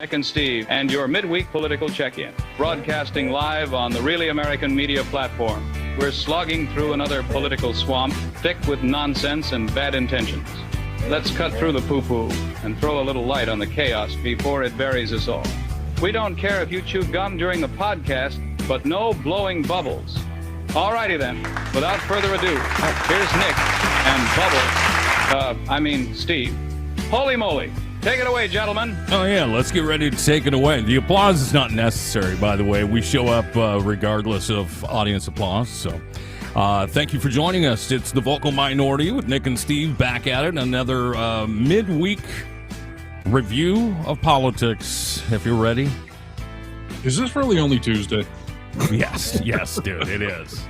Nick and Steve, and your midweek political check-in, broadcasting live on the Really American Media platform. We're slogging through another political swamp, thick with nonsense and bad intentions. Let's cut through the poo-poo and throw a little light on the chaos before it buries us all. We don't care if you chew gum during the podcast, but no blowing bubbles. Alrighty then, without further ado, here's Nick and Steve. Holy moly. Take it away, gentlemen. Oh, yeah, let's get ready to take it away. The applause is not necessary, by the way. We show up regardless of audience applause. So thank you for joining us. It's the Vocal Minority with Nick and Steve back at it. Another midweek review of politics, if you're ready. Is this really only Tuesday? Yes, dude, it is.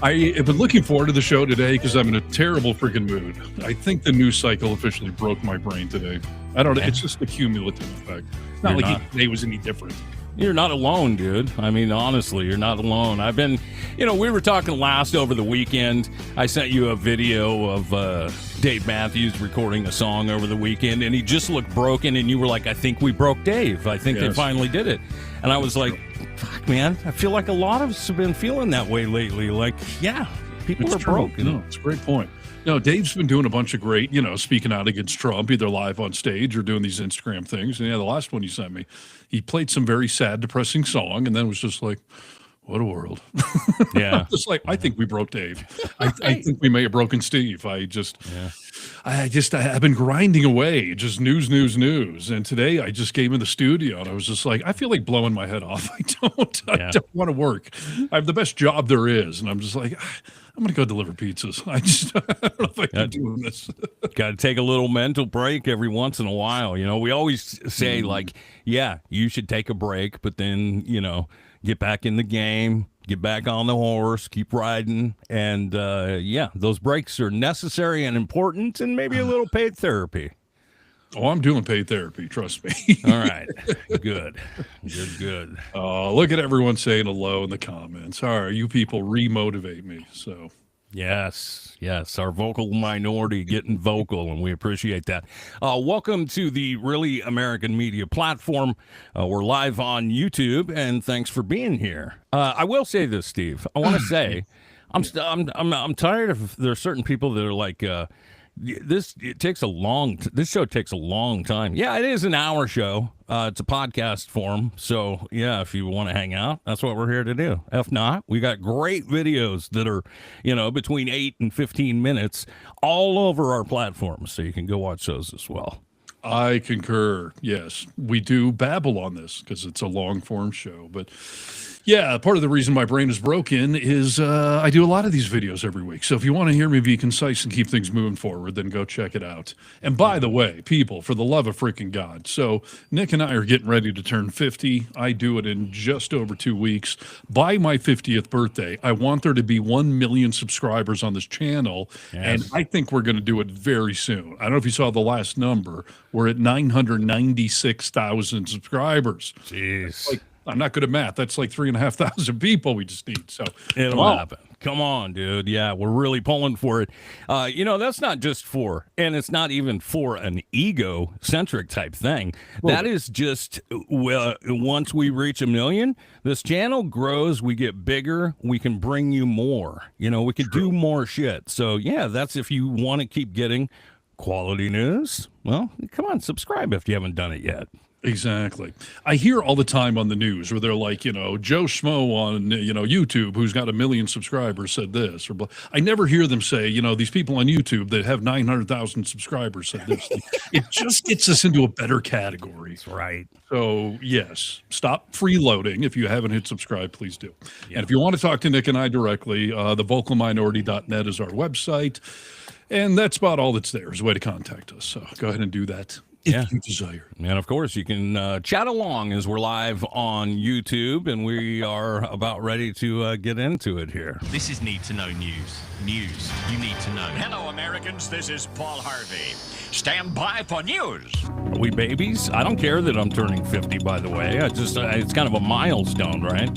I have been looking forward to the show today because I'm in a terrible freaking mood. I think the news cycle officially broke my brain today. I don't know. It's just a cumulative effect. It's not like today was any different. You're not alone, dude. I mean, honestly, you're not alone. I've been, we were talking last over the weekend. I sent you a video of Dave Matthews recording a song over the weekend, and he just looked broken, and you were like, I think we broke Dave. I think they finally did it. And I was like, fuck, man, I feel like a lot of us have been feeling that way lately. Like, yeah, people are broken. No, it's a great point. No, Dave's been doing a bunch of great, speaking out against Trump, either live on stage or doing these Instagram things. And the last one you sent me, he played some very sad, depressing song, and then was just like, what a world. Yeah. Just like, I think we broke Dave. I think we may have broken Steve. I've been grinding away, just news. And today I just came in the studio and I was just like, I feel like blowing my head off. I don't want to work. I have the best job there is. And I'm just like, I'm going to go deliver pizzas. I don't know if I can do this. Got to take a little mental break every once in a while. We always say you should take a break, but then, get back in the game, get back on the horse, keep riding. And those breaks are necessary and important, and maybe a little paid therapy. Oh, I'm doing paid therapy. Trust me. All right. Good. Oh, look at everyone saying hello in the comments. All right. You people remotivate me. So yes, our vocal minority getting vocal, and we appreciate that. Welcome to the Really American Media platform. We're live on YouTube, and thanks for being here. I will say this, Steve. I want to say I'm tired of there are certain people that are like this show takes a long time. Yeah, it is an hour show. It's a podcast form. So, if you want to hang out, that's what we're here to do. If not, we got great videos that are, between 8 and 15 minutes all over our platforms. So you can go watch those as well. I concur. Yes, we do babble on this because it's a long form show. But yeah, part of the reason my brain is broken is I do a lot of these videos every week. So if you want to hear me be concise and keep things moving forward, then go check it out. And by the way, people, for the love of freaking God. So Nick and I are getting ready to turn 50. I do it in just over 2 weeks. By my 50th birthday, I want there to be 1 million subscribers on this channel. Yes. And I think we're going to do it very soon. I don't know if you saw the last number. We're at 996,000 subscribers. Jeez. I'm not good at math. That's like 3,500 people we just need. So it'll happen. Come on, dude. Yeah, we're really pulling for it. That's not just for, and it's not even for an ego-centric type thing. Well, that is just, once we reach 1 million, this channel grows, we get bigger, we can bring you more. We can do more shit. So, that's if you want to keep getting quality news. Well, come on, subscribe if you haven't done it yet. Exactly. I hear all the time on the news where they're like, Joe Schmo on, YouTube, who's got 1 million subscribers said this. Or I never hear them say, these people on YouTube that have 900,000 subscribers said this. It just gets us into a better category. That's right. So, yes, stop freeloading. If you haven't hit subscribe, please do. Yep. And if you want to talk to Nick and I directly, thevocalminority.net is our website. And that's about all that's there is a way to contact us. So go ahead and do that. If you desire. And of course, you can chat along as we're live on YouTube, and we are about ready to get into it here. This is Need to Know News. News you need to know. Hello, Americans. This is Paul Harvey. Stand by for news. Are we babies? I don't care that I'm turning 50, by the way. It's kind of a milestone, right?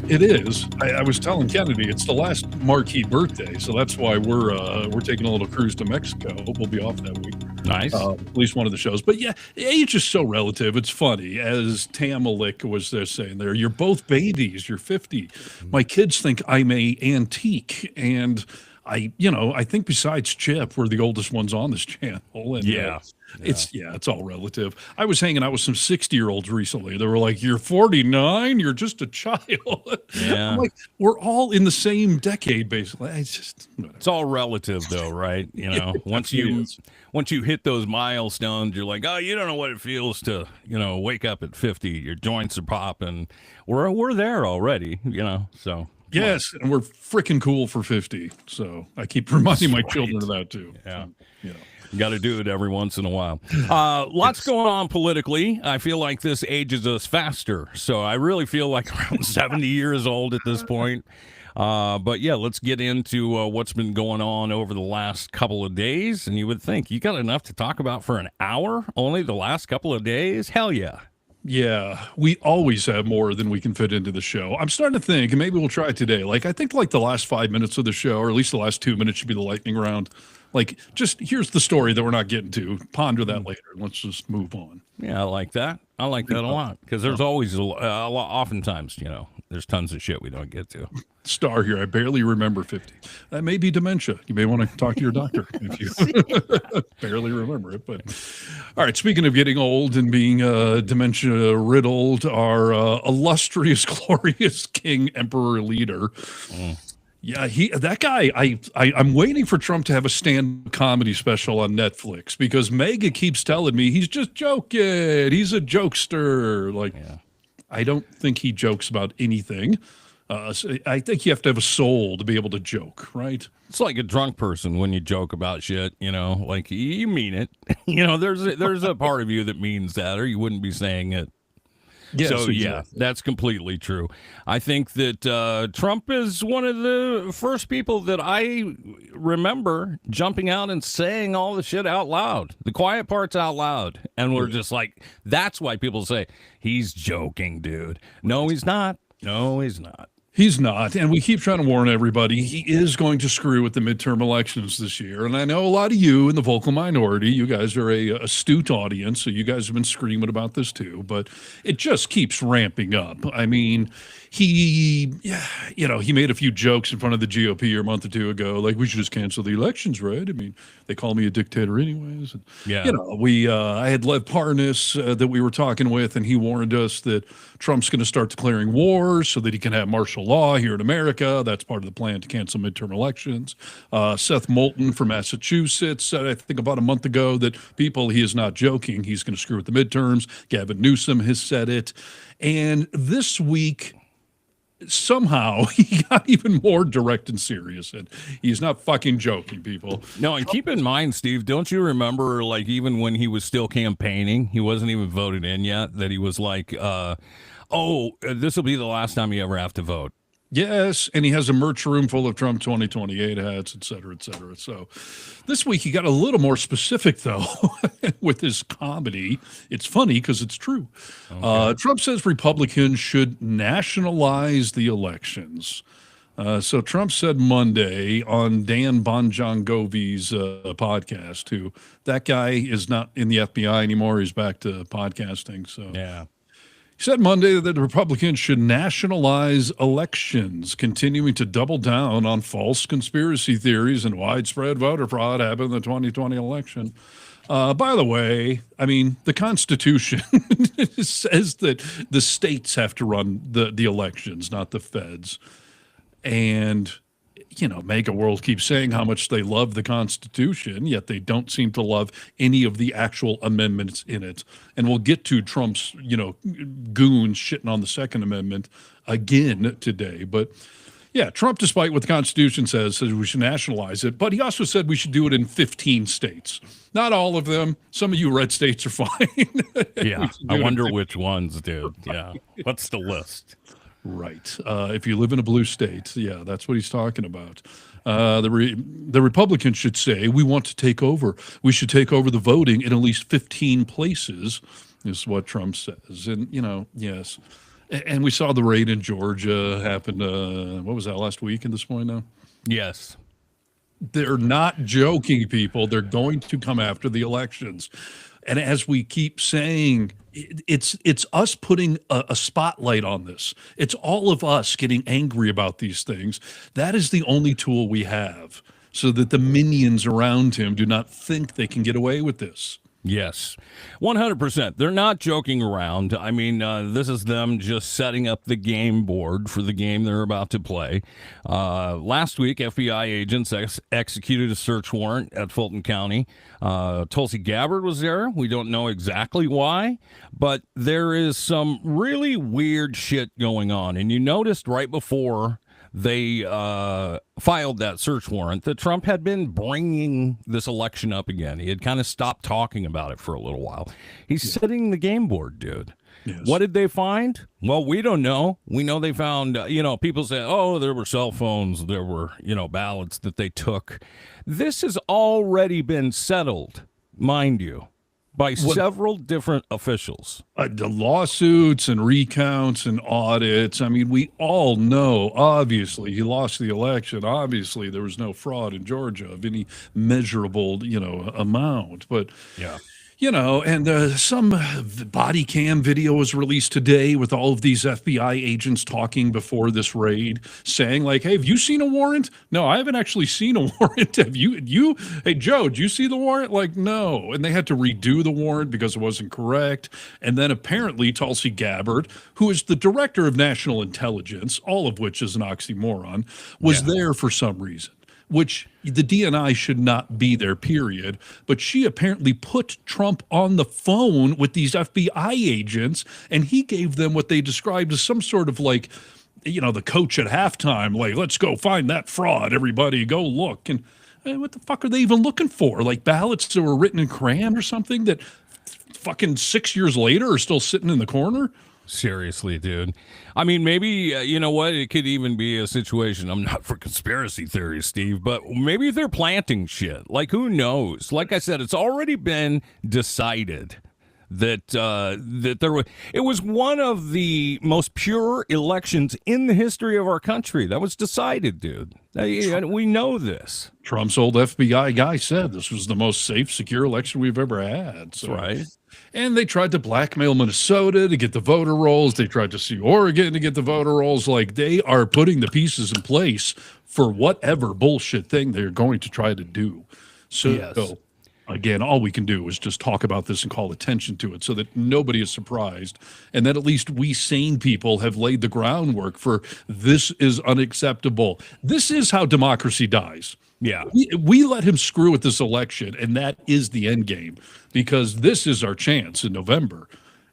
It is. I was telling Kennedy it's the last marquee birthday, so that's why we're taking a little cruise to Mexico. We'll be off that week. Nice. At least one of the shows. But yeah, age is so relative. It's funny. As Tamalik was there saying there, you're both babies. You're 50. My kids think I'm a antique. And I think besides Chip, we're the oldest ones on this channel. And it's all relative. I was hanging out with some 60-year-olds recently. They were like, "You're 49. You're just a child." Yeah. I'm like, we're all in the same decade, basically. It's all relative, though, right? Once you hit those milestones, you're like, oh, you don't know what it feels to, wake up at 50. Your joints are popping. We're there already, So. Yes, and we're freaking cool for 50. So I keep reminding my children of that too. Yeah. So, You got to do it every once in a while. Lots going on politically. I feel like this ages us faster. So I really feel like around 70 years old at this point. But yeah, let's get into what's been going on over the last couple of days. And you would think you got enough to talk about for an hour, only the last couple of days? Hell yeah. Yeah, we always have more than we can fit into the show. I'm starting to think, and maybe we'll try it today. I think the last 5 minutes of the show, or at least the last 2 minutes, should be the lightning round. Just here's the story that we're not getting to. Ponder that later. Let's just move on. Yeah, I like that. I like that a lot because there's always a lot. Oftentimes, there's tons of shit we don't get to. Star here. I barely remember 50. That may be dementia. You may want to talk to your doctor if you barely remember it. But all right, speaking of getting old and being dementia riddled, our illustrious, glorious king, emperor, leader. Yeah, that guy. I'm waiting for Trump to have a stand comedy special on Netflix because Mega keeps telling me he's just joking. He's a jokester. I don't think he jokes about anything. So I think you have to have a soul to be able to joke, right? It's like a drunk person when you joke about shit, like you mean it. There's a part of you that means that, or you wouldn't be saying it. Yes, so, exactly. Yeah, that's completely true. I think that Trump is one of the first people that I remember jumping out and saying all the shit out loud, the quiet parts out loud. And we're just like, that's why people say, he's joking, dude. No, he's not. No, he's not. He's not, and we keep trying to warn everybody, he is going to screw with the midterm elections this year. And I know a lot of you in the vocal minority, you guys are a astute audience, so you guys have been screaming about this too, but it just keeps ramping up. I mean, he made a few jokes in front of the GOP a month or two ago, like we should just cancel the elections, right? I mean, they call me a dictator anyways. And, yeah. I had Lev Parnas that we were talking with, and he warned us that Trump's going to start declaring wars so that he can have martial law here in America. That's part of the plan to cancel midterm elections. Seth Moulton from Massachusetts said, I think about a month ago, that he is not joking. He's going to screw with the midterms. Gavin Newsom has said it. And this week, somehow he got even more direct and serious, and he's not fucking joking, people. No, and keep in mind, Steve, don't you remember, even when he was still campaigning, he wasn't even voted in yet, that he was like, this will be the last time you ever have to vote. Yes, and he has a merch room full of Trump 2028 hats, et cetera, et cetera. So this week he got a little more specific, though, with his comedy. It's funny because it's true. Okay. Trump says Republicans should nationalize the elections. So Trump said Monday on Dan Bonjangovi's podcast, who that guy is not in the FBI anymore. He's back to podcasting. So yeah. He said Monday that the Republicans should nationalize elections, continuing to double down on false conspiracy theories and widespread voter fraud happened in the 2020 election. By the way, I mean, the Constitution says that the states have to run the elections, not the feds. And, Mega World keeps saying how much they love the Constitution, yet they don't seem to love any of the actual amendments in it. And we'll get to Trump's, goons shitting on the Second Amendment again today. But yeah, Trump, despite what the Constitution says we should nationalize it. But he also said we should do it in 15 states. Not all of them. Some of you red states are fine. Yeah, I wonder which ones, dude. Yeah. What's the list? Right. If you live in a blue state, yeah, that's what he's talking about. The Republicans should say, we want to take over. We should take over the voting in at least 15 places, is what Trump says. And, yes. And we saw the raid in Georgia happen, what was that, last week at this point now? Yes. They're not joking, people. They're going to come after the elections. And as we keep saying, it's us putting a spotlight on this. It's all of us getting angry about these things. That is the only tool we have so that the minions around him do not think they can get away with this. Yes, 100%. They're not joking around. I mean, this is them just setting up the game board for the game they're about to play. Last week, FBI agents executed a search warrant at Fulton County. Tulsi Gabbard was there. We don't know exactly why, but there is some really weird shit going on. And you noticed right before they filed that search warrant that Trump had been bringing this election up again. He had kind of stopped talking about it for a little while. He's setting the game board, dude. Yes. What did they find? Well, we don't know. We know they found, people say, oh, there were cell phones, there were, ballots that they took. This has already been settled, mind you, by several different officials. The lawsuits and recounts and audits. I mean, we all know, obviously, he lost the election. Obviously, there was no fraud in Georgia of any measurable, amount. But, yeah. And some body cam video was released today with all of these FBI agents talking before this raid, saying like, hey, have you seen a warrant? No, I haven't actually seen a warrant. Have you? Hey, Joe, did you see the warrant? Like, no. And they had to redo the warrant because it wasn't correct. And then apparently Tulsi Gabbard, who is the director of national intelligence, all of which is an oxymoron, was there for some reason, which the DNI should not be there, period. But she apparently put Trump on the phone with these FBI agents, and he gave them what they described as some sort of like, the coach at halftime, like, let's go find that fraud, everybody, go look. And what the fuck are they even looking for? Like ballots that were written in crayon or something that fucking 6 years later are still sitting in the corner? Seriously, dude. I mean, maybe, you know what? It could even be a situation. I'm not for conspiracy theories, Steve, but maybe they're planting shit. Like, who knows? Like I said, it's already been decided that it was one of the most pure elections in the history of our country. That was decided, dude. We know this. Trump's old FBI guy said this was the most safe, secure election we've ever had. So. Right. And they tried to blackmail Minnesota to get the voter rolls. They tried to sue Oregon to get the voter rolls. Like, they are putting the pieces in place for whatever bullshit thing they're going to try to do. So, again, all we can do is just talk about this and call attention to it so that nobody is surprised. And that at least we sane people have laid the groundwork for this is unacceptable. This is how democracy dies. Yeah. We let him screw with this election, and that is the end game, because this is our chance in November.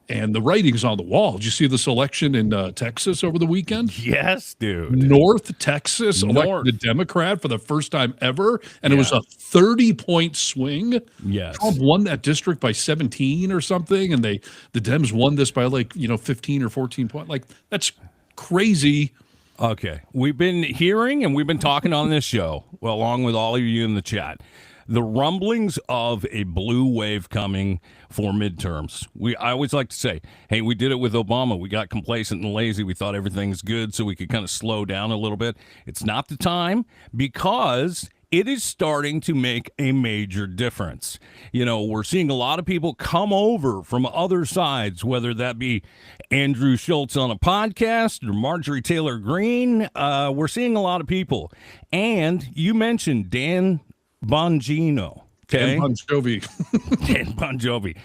And the writing's on the wall. Did you see this election in Texas over the weekend? Yes, dude. North Texas elected a Democrat for the first time ever, and it was a 30-point swing. Yes. Trump won that district by 17 or something, and the Dems won this by 15 or 14 points. Like, that's crazy. Okay. We've been hearing and we've been talking on this show, well, along with all of you in the chat, the rumblings of a blue wave coming for midterms. I always like to say, hey, we did it with Obama. We got complacent and lazy. We thought everything's good, so we could kind of slow down a little bit. It's not the time, because it is starting to make a major difference. We're seeing a lot of people come over from other sides, whether that be Andrew Schultz on a podcast or Marjorie Taylor Greene. We're seeing a lot of people. And you mentioned Dan Bongino. Okay. Dan Bon Jovi. Dan Bon Jovi.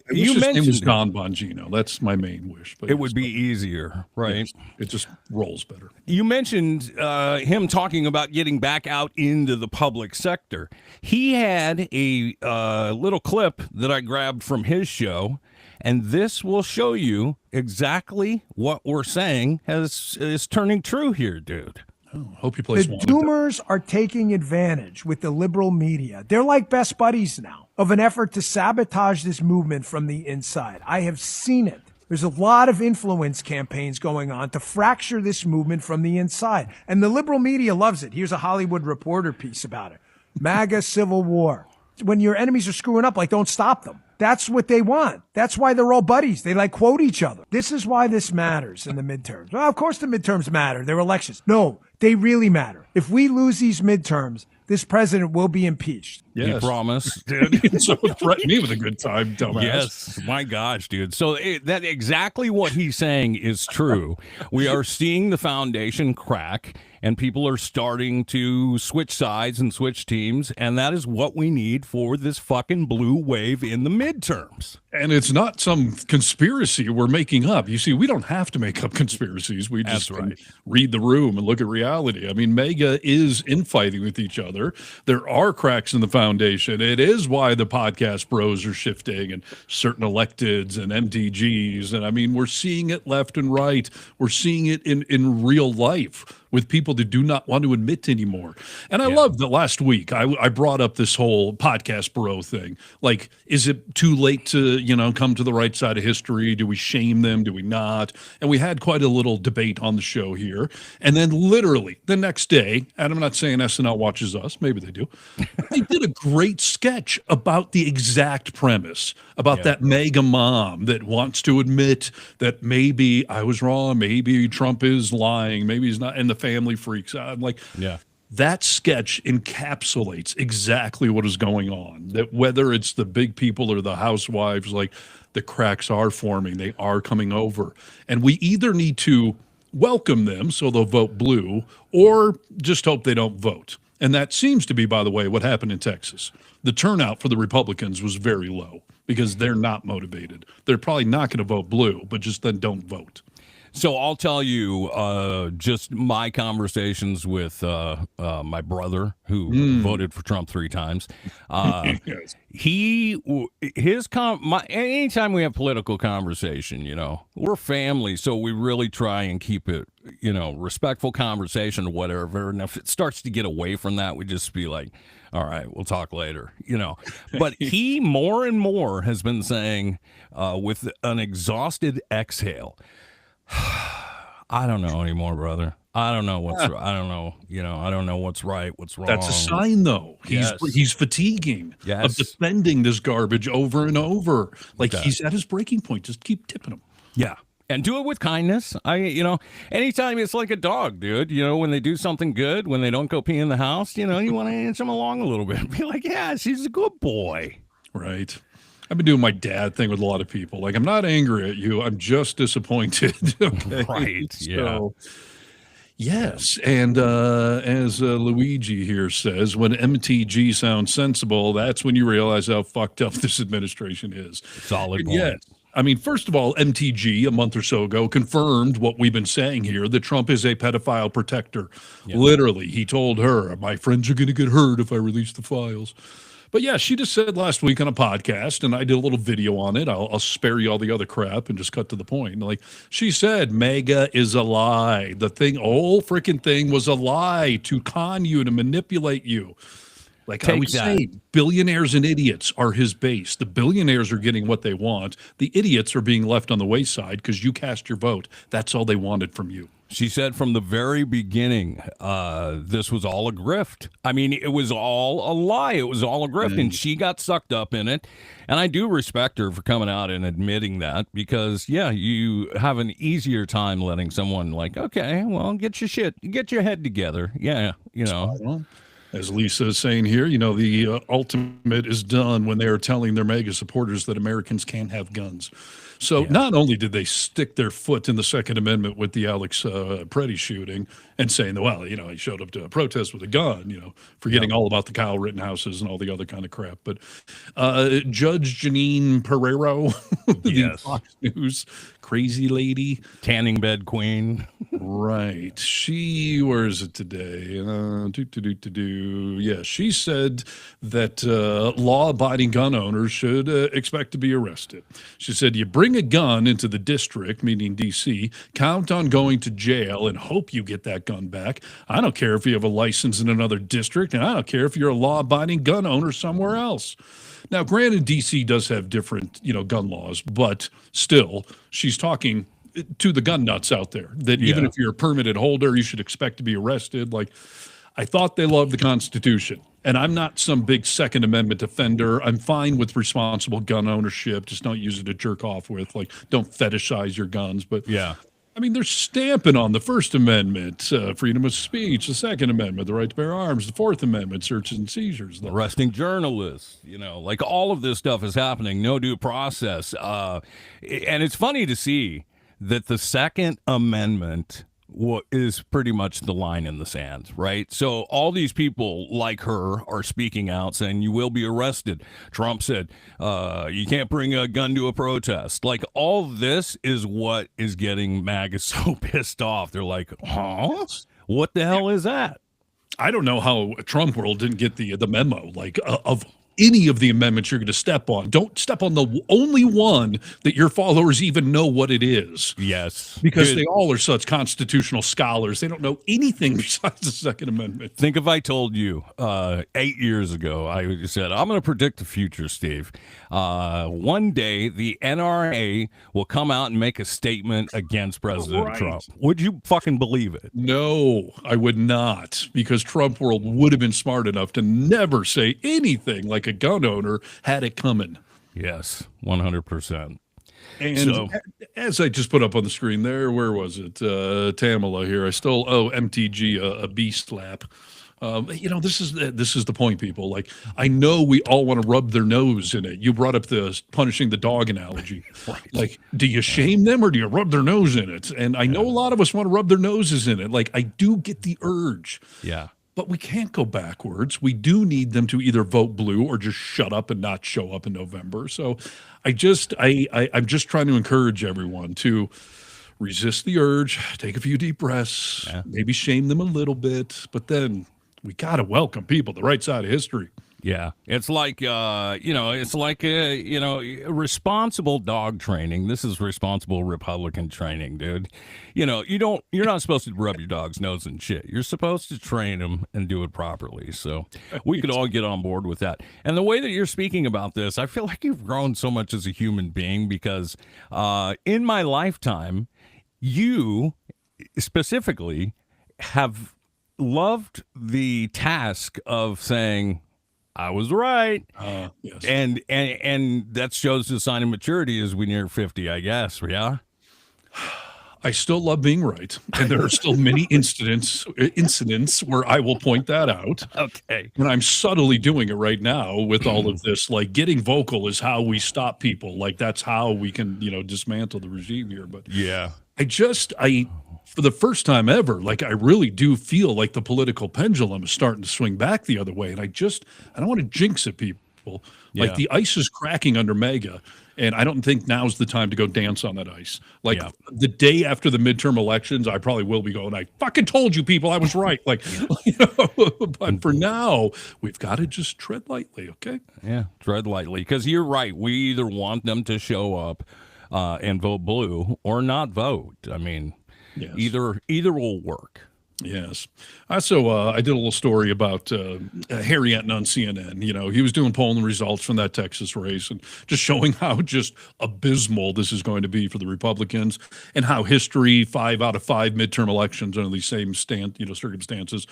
You mentioned his name was Don Bongino. That's my main wish. But it would be easier, right? It just rolls better. You mentioned him talking about getting back out into the public sector. He had a little clip that I grabbed from his show, and this will show you exactly what we're saying is turning true here, dude. Hope you play The Doomers are taking advantage with the liberal media. They're like best buddies now of an effort to sabotage this movement from the inside. I have seen it. There's a lot of influence campaigns going on to fracture this movement from the inside. And the liberal media loves it. Here's a Hollywood Reporter piece about it. MAGA Civil War. When your enemies are screwing up, don't stop them. That's what they want. That's why they're all buddies. They quote each other. This is why this matters in the midterms. Well, of course the midterms matter. They're elections. No, they really matter. If we lose these midterms, this president will be impeached. You promise, dude. So threaten me with a good time, dumbass. Yes, my gosh, dude. So that exactly what he's saying is true. We are seeing the foundation crack, and people are starting to switch sides and switch teams, and that is what we need for this fucking blue wave in the midterms. And it's not some conspiracy we're making up. You see, we don't have to make up conspiracies. We just can read the room and look at reality. I mean, MAGA is infighting with each other. There are cracks in the foundation. It is why the podcast bros are shifting and certain electeds and MTGs. And I mean, we're seeing it left and right. We're seeing it in real life with people that do not want to admit anymore. And I love that last week I brought up this whole podcast bro thing. Like, is it too late to, come to the right side of history? Do we shame them? Do we not? And we had quite a little debate on the show here. And then literally the next day, and I'm not saying SNL watches us, maybe they do, they did a great sketch about the exact premise, about that mega mom that wants to admit that maybe I was wrong, maybe Trump is lying, maybe he's not, and the family freaks out. I'm like, that sketch encapsulates exactly what is going on. That whether it's the big people or the housewives, like, the cracks are forming, they are coming over. And we either need to welcome them so they'll vote blue, or just hope they don't vote. And that seems to be, by the way, what happened in Texas. The turnout for the Republicans was very low because they're not motivated. They're probably not going to vote blue, but just then don't vote. So I'll tell you just my conversations with my brother who voted for Trump 3 times. Anytime we have political conversation, we're family, so we really try and keep it, respectful conversation or whatever. And if it starts to get away from that, we just be like, all right, we'll talk later, But he more and more has been saying with an exhausted exhale, I don't know anymore, brother. I don't know what's right. I don't know, I don't know what's right, what's wrong. That's a sign, though. He's fatiguing of defending this garbage over and over. Like, he's at his breaking point. Just keep tipping him. Yeah. And do it with kindness. Anytime it's like a dog, dude, when they do something good, when they don't go pee in the house, you want to inch them along a little bit. Be like, yeah, she's a good boy. Right. I've been doing my dad thing with a lot of people. Like, I'm not angry at you. I'm just disappointed. Okay? Right. So, yes. And as Luigi here says, when MTG sounds sensible, that's when you realize how fucked up this administration is. Solid point. Yes. I mean, first of all, MTG a month or so ago confirmed what we've been saying here, that Trump is a pedophile protector. Yep. Literally, he told her, my friends are going to get hurt if I release the files. But yeah, she just said last week on a podcast, and I did a little video on it. I'll spare you all the other crap and just cut to the point. Like, she said, MAGA is a lie. The whole freaking thing was a lie to con you, to manipulate you. Like I always say, billionaires and idiots are his base. The billionaires are getting what they want. The idiots are being left on the wayside because you cast your vote. That's all they wanted from you. She said from the very beginning, this was all a grift. I mean, it was all a lie. It was all a grift, and she got sucked up in it. And I do respect her for coming out and admitting that because, you have an easier time letting someone like, okay, well, get your head together. Yeah, As Lisa is saying here, the ultimate is done when they are telling their MAGA supporters that Americans can't have guns. So not only did they stick their foot in the Second Amendment with the Alex Preddy shooting and saying, well, he showed up to a protest with a gun, forgetting all about the Kyle Rittenhouses and all the other kind of crap. But Judge Janine Pereiro, the Fox News crazy lady. Tanning bed queen. Right. Where is it today? Yeah, she said that law-abiding gun owners should expect to be arrested. She said, you bring a gun into the district, meaning D.C., count on going to jail and hope you get that gun back. I don't care if you have a license in another district, and I don't care if you're a law-abiding gun owner somewhere else. Now, granted, D.C. does have different, gun laws, but still, she's talking to the gun nuts out there that even if you're a permitted holder, you should expect to be arrested. Like, I thought they loved the Constitution. And I'm not some big Second Amendment defender. I'm fine with responsible gun ownership. Just don't use it to jerk off with. Like, don't fetishize your guns. But I mean, they're stamping on the First Amendment, freedom of speech, the Second Amendment, the right to bear arms, the Fourth Amendment, searches and seizures. Arresting journalists, like all of this stuff is happening, no due process. And it's funny to see that the Second Amendment is pretty much the line in the sand, right? So all these people like her are speaking out saying you will be arrested. Trump said you can't bring a gun to a protest. Like all this is what is getting MAGA so pissed off. They're like, huh? What the hell is that? I don't know how Trump world didn't get the memo, like of any of the amendments you're going to step on. Don't step on the only one that your followers even know what it is. Yes. Because they all are such constitutional scholars. They don't know anything besides the Second Amendment. Think if I told you 8 years ago, I said, I'm going to predict the future, Steve. One day, the NRA will come out and make a statement against President Trump. Would you fucking believe it? No, I would not, because Trump world would have been smart enough to never say anything like a gun owner had it coming. Yes, 100%. And so, as I just put up on the screen there, where was it? Tamala here. I stole MTG a B slap. This is the point, people. Like, I know we all want to rub their nose in it. You brought up the punishing the dog analogy. Right. Like, do you shame them or do you rub their nose in it? And I know a lot of us want to rub their noses in it. Like, I do get the urge. Yeah. But we can't go backwards. We do need them to either vote blue or just shut up and not show up in November. So I'm just trying to encourage everyone to resist the urge, take a few deep breaths, maybe shame them a little bit, but then we got to welcome people to the right side of history. Yeah, it's like responsible dog training. This is responsible Republican training, dude. You're not supposed to rub your dog's nose and shit. You're supposed to train them and do it properly. So we could all get on board with that. And the way that you're speaking about this, I feel like you've grown so much as a human being because in my lifetime, you specifically have loved the task of saying, I was right. Yes. And that shows the sign of maturity as we near 50, I guess. Yeah. I still love being right. And there are still many incidents where I will point that out. Okay. And I'm subtly doing it right now with all of this. Like, getting vocal is how we stop people. Like, that's how we can, dismantle the regime here. But yeah, for the first time ever, like, I really do feel like the political pendulum is starting to swing back the other way. And I don't want to jinx it, people. Like, the ice is cracking under MAGA, and I don't think now's the time to go dance on that ice. Like, the day after the midterm elections, I probably will be going, I fucking told you people I was right. Like, but for now, we've got to just tread lightly, okay? Yeah, tread lightly. Because you're right. We either want them to show up and vote blue or not vote. I mean, yes. Either will work. Yes. So I did a little story about Harry Enton on CNN. He was doing polling results from that Texas race and just showing how just abysmal this is going to be for the Republicans and how history, 5 out of 5 midterm elections under these same circumstances,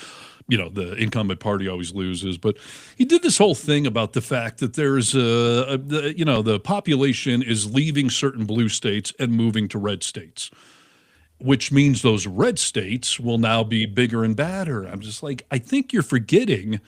the incumbent party always loses. But he did this whole thing about the fact that there's the population is leaving certain blue states and moving to red states, which means those red states will now be bigger and badder. I'm just like, I think you're forgetting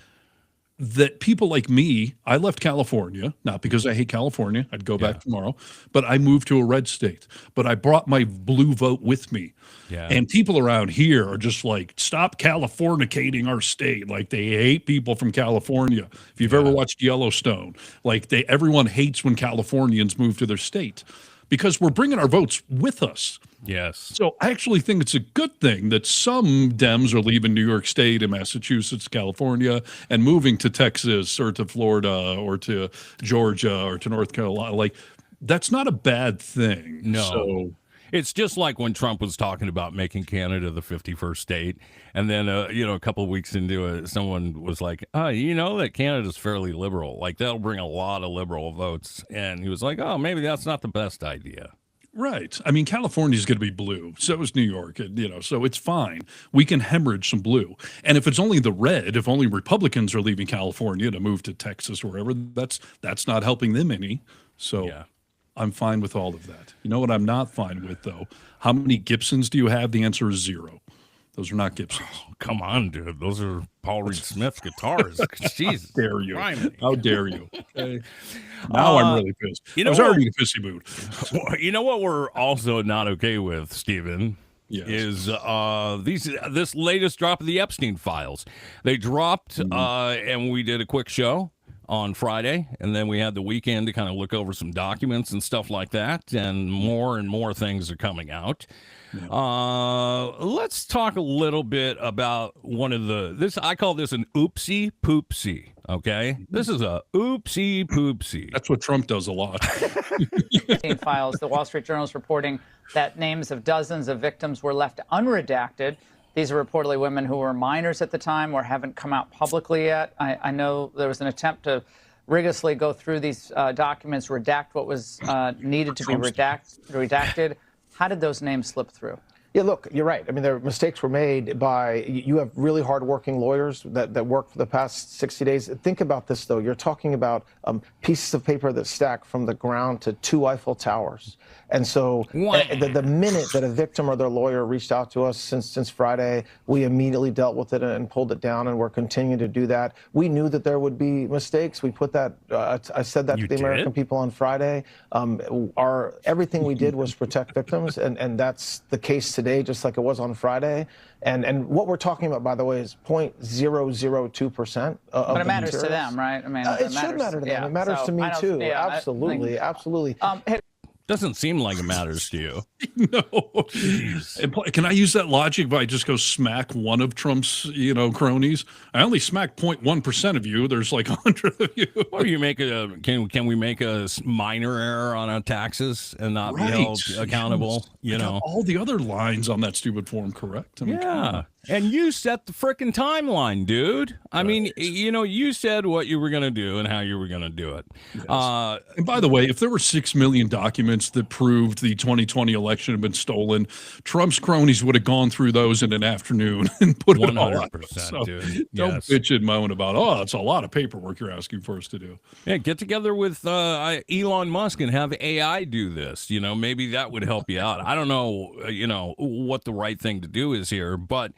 that people like me, I left California, not because I hate California, I'd go back tomorrow, but I moved to a red state. But I brought my blue vote with me. Yeah. And people around here are just like, stop Californicating our state. Like, they hate people from California. If you've ever watched Yellowstone, like, everyone hates when Californians move to their state, because we're bringing our votes with us. Yes. So I actually think it's a good thing that some Dems are leaving New York State and Massachusetts, California, and moving to Texas or to Florida or to Georgia or to North Carolina. Like, that's not a bad thing. No. So, it's just like when Trump was talking about making Canada the 51st state. And then, a couple of weeks into it, someone was like, that Canada's fairly liberal. Like, that'll bring a lot of liberal votes. And he was like, maybe that's not the best idea. Right. I mean, California's going to be blue. So is New York. So it's fine. We can hemorrhage some blue. And if it's only the red, if only Republicans are leaving California to move to Texas or wherever, that's not helping them any. So. Yeah. I'm fine with all of that. You know what I'm not fine with, though? How many Gibsons do you have? The answer is 0. Those are not Gibsons. Oh, come on, dude. Those are Paul Reed Smith's guitars. Jesus. How dare you? Criminy. How dare you? Okay. Now I'm really pissed. You I know was what? already in a pissy mood. Well, you know what we're also not okay with, Stephen? Yes. Is this latest drop of the Epstein files. They dropped, and we did a quick show on Friday, and then we had the weekend to kind of look over some documents and stuff like that, and more things are coming out. Let's talk a little bit about I call this an oopsie poopsie. Okay, this is a oopsie poopsie. That's what Trump does a lot. Files. The Wall Street Journal is reporting that names of dozens of victims were left unredacted. These are reportedly women who were minors at the time or haven't come out publicly yet. I know there was an attempt to rigorously go through these documents, redact what was needed to be redacted. How did those names slip through? Yeah, look, you're right. I mean, there mistakes were made by, you have really hardworking lawyers that work for the past 60 days. Think about this, though. You're talking about pieces of paper that stack from the ground to 2 Eiffel Towers. And so the minute that a victim or their lawyer reached out to us since Friday, we immediately dealt with it and pulled it down, and we're continuing to do that. We knew that there would be mistakes. We put that, I said that to the American people on Friday. Everything we did was protect victims, and that's the case today, just like it was on Friday. And what we're talking about, by the way, is 0.002% of But it the matters to materials. them, right? I mean, it should matter to them. Yeah. It matters So to me, I don't- too. yeah, Absolutely. Absolutely. Doesn't seem like it matters to you. No. And can I use that logic if I just go smack one of Trump's, cronies? I only smack 0.1% of you. There's like 100 of you. Or you make can we make a minor error on our taxes and not be held accountable? I got all the other lines on that stupid form correct. I mean, Yeah. And you set the frickin' timeline, dude. I mean, you said what you were going to do and how you were going to do it. Yes. And by the way, if there were 6 million documents that proved the 2020 election had been stolen, Trump's cronies would have gone through those in an afternoon and put it all out. 100%, So dude. don't Yes. bitch and moan about, it's a lot of paperwork you're asking for us to do. Yeah, get together with Elon Musk and have AI do this. Maybe that would help you out. I don't know, what the right thing to do is here, but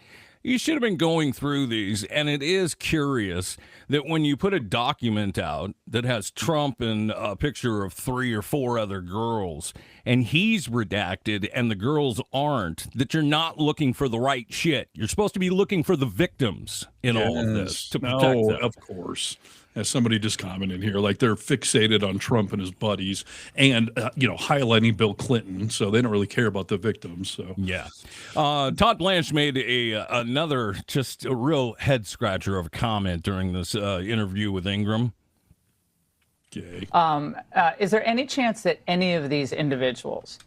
you should have been going through these. And it is curious that when you put a document out that has Trump and a picture of 3 or 4 other girls, and he's redacted and the girls aren't, that you're not looking for the right shit. You're supposed to be looking for the victims in all of this to protect them. Of course. As somebody just commented here, like they're fixated on Trump and his buddies and, highlighting Bill Clinton. So they don't really care about the victims. So, yeah. Todd Blanche made another just a real head scratcher of a comment during this interview with Ingram. okay. Is there any chance that any of these individuals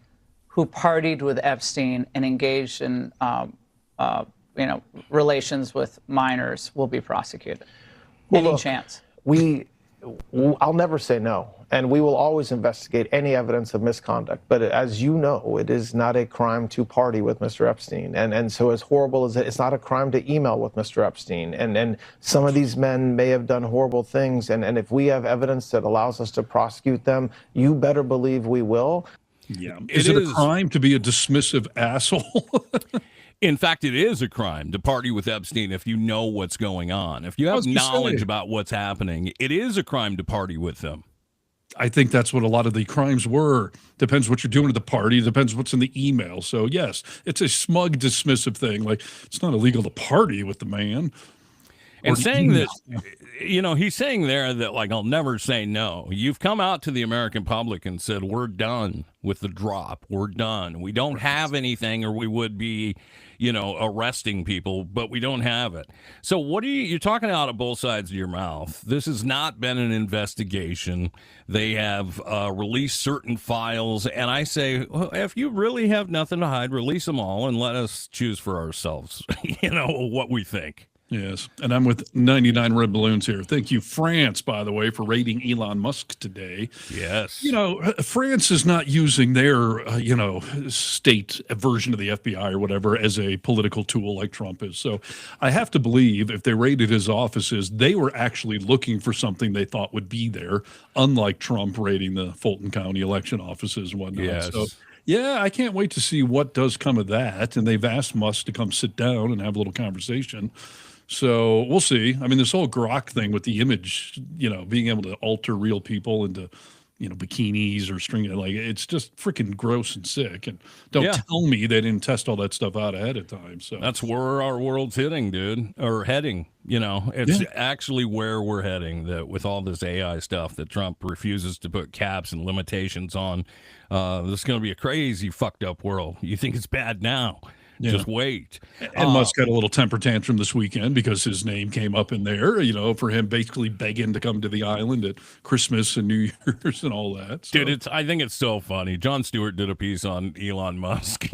who partied with Epstein and engaged in, relations with minors will be prosecuted? Any chance? I'll never say no, and we will always investigate any evidence of misconduct. But as you know, it is not a crime to party with Mr. Epstein. And so as horrible as it's not a crime to email with Mr. Epstein. And some of these men may have done horrible things. And if we have evidence that allows us to prosecute them, you better believe we will. Yeah. Is it a crime to be a dismissive asshole? In fact, it is a crime to party with Epstein if you know what's going on. If you have knowledge about what's happening, it is a crime to party with them. I think that's what a lot of the crimes were. Depends what you're doing at the party. Depends what's in the email. So, yes, it's a smug, dismissive thing. Like, it's not illegal to party with the man. And saying that, he's saying there that, like, I'll never say no. You've come out to the American public and said, we're done with the drop. We're done. We don't have anything, or we would be, arresting people, but we don't have it. So what you're talking out of both sides of your mouth. This has not been an investigation. They have released certain files. And I say, well, if you really have nothing to hide, release them all and let us choose for ourselves, what we think. Yes, and I'm with 99 red balloons here. Thank you, France, by the way, for raiding Elon Musk today. Yes. You know, France is not using their, state version of the FBI or whatever as a political tool like Trump is. So I have to believe if they raided his offices, they were actually looking for something they thought would be there, unlike Trump raiding the Fulton County election offices and whatnot. Yes. So, yeah, I can't wait to see what does come of that. And they've asked Musk to come sit down and have a little conversation. So we'll see. I mean, this whole Grok thing with the image, being able to alter real people into, bikinis or string, like it's just freaking gross and sick. And don't tell me they didn't test all that stuff out ahead of time. So that's where our world's heading, dude, or heading. It's actually where we're heading. That with all this AI stuff that Trump refuses to put caps and limitations on, this is going to be a crazy, fucked up world. You think it's bad now? Yeah. Just wait. And Musk had a little temper tantrum this weekend because his name came up in there, for him basically begging to come to the island at Christmas and New Year's and all that. So. Dude, I think it's so funny. Jon Stewart did a piece on Elon Musk,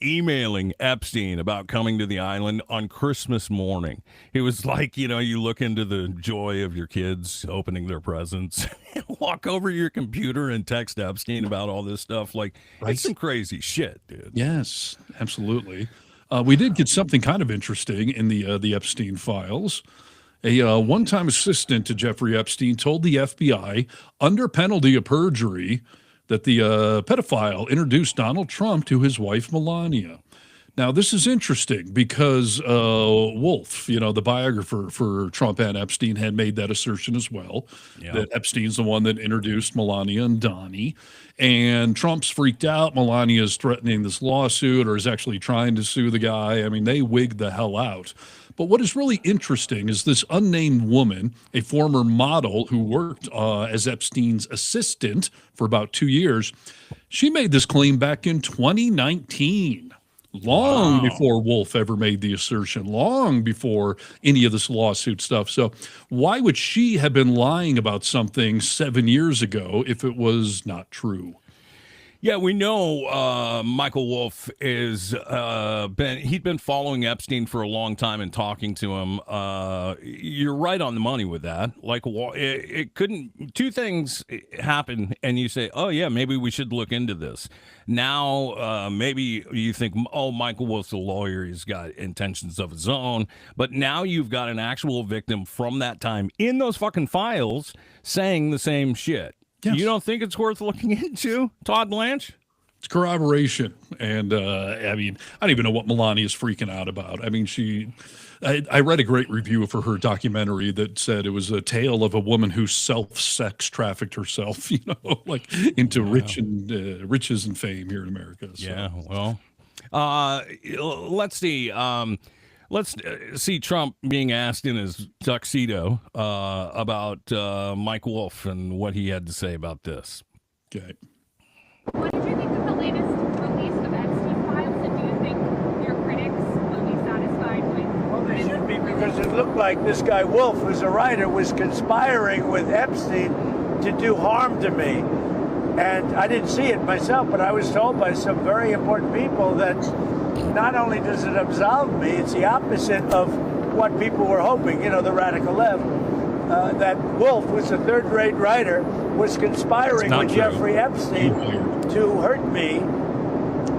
emailing Epstein about coming to the island on Christmas morning. He was like, you look into the joy of your kids opening their presents, walk over to your computer and text Epstein about all this stuff. Like, It's some crazy shit, dude. Yes, absolutely. We did get something kind of interesting in the Epstein files. A one-time assistant to Jeffrey Epstein told the FBI under penalty of perjury that the pedophile introduced Donald Trump to his wife, Melania. Now, this is interesting because Wolf, the biographer for Trump and Epstein, had made that assertion as well, that Epstein's the one that introduced Melania and Donnie. And Trump's freaked out. Melania's threatening this lawsuit or is actually trying to sue the guy. I mean, they wigged the hell out. But what is really interesting is this unnamed woman, a former model who worked as Epstein's assistant for about 2 years, she made this claim back in 2019. Long before Wolf ever made the assertion, long before any of this lawsuit stuff. So why would she have been lying about something 7 years ago if it was not true? Yeah, we know Michael Wolff he'd been following Epstein for a long time and talking to him. You're right on the money with that. Like, it couldn't, two things happen and you say, oh yeah, maybe we should look into this. Now, maybe you think, oh, Michael Wolff's a lawyer, he's got intentions of his own. But now you've got an actual victim from that time in those fucking files saying the same shit. Yes. You don't think it's worth looking into, Todd Blanche? It's corroboration. And I don't even know what Melania's freaking out about. I mean, I read a great review for her documentary that said it was a tale of a woman who self-sex trafficked herself, into riches and fame here in America. So. Yeah, well, let's see. Let's see Trump being asked in his tuxedo about Mike Wolff and what he had to say about this. Okay. What did you think of the latest release of Epstein files, and do you think your critics will be satisfied with? Well, they should be, because it looked like this guy Wolff, who's a writer, was conspiring with Epstein to do harm to me. And I didn't see it myself, but I was told by some very important people that not only does it absolve me, it's the opposite of what people were hoping, the radical left, that Wolff, who's a third-rate writer, was conspiring with Jeffrey Epstein to hurt me,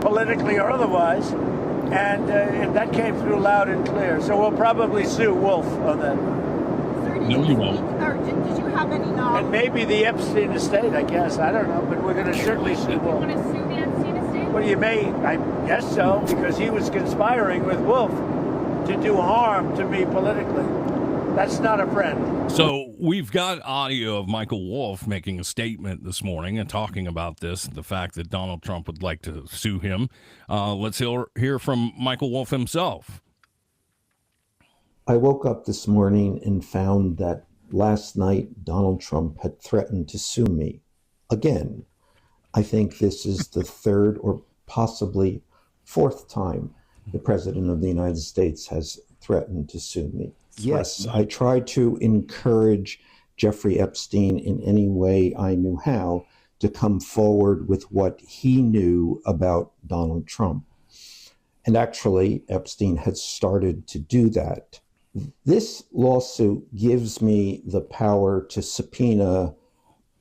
politically or otherwise, and that came through loud and clear. So we'll probably sue Wolff on that. No, you won't. Or did you have any knowledge? And maybe the Epstein estate, I guess. I don't know, but we're going to certainly sue You Wolff. want to sue the Epstein estate? Well, I guess so, because he was conspiring with Wolff to do harm to me politically. That's not a friend. So we've got audio of Michael Wolff making a statement this morning and talking about this, the fact that Donald Trump would like to sue him. Let's hear from Michael Wolff himself. I woke up this morning and found that last night Donald Trump had threatened to sue me again. I think this is the third or possibly fourth time the President of the United States has threatened to sue me. Yes, I tried to encourage Jeffrey Epstein in any way I knew how to come forward with what he knew about Donald Trump. And actually, Epstein had started to do that. This lawsuit gives me the power to subpoena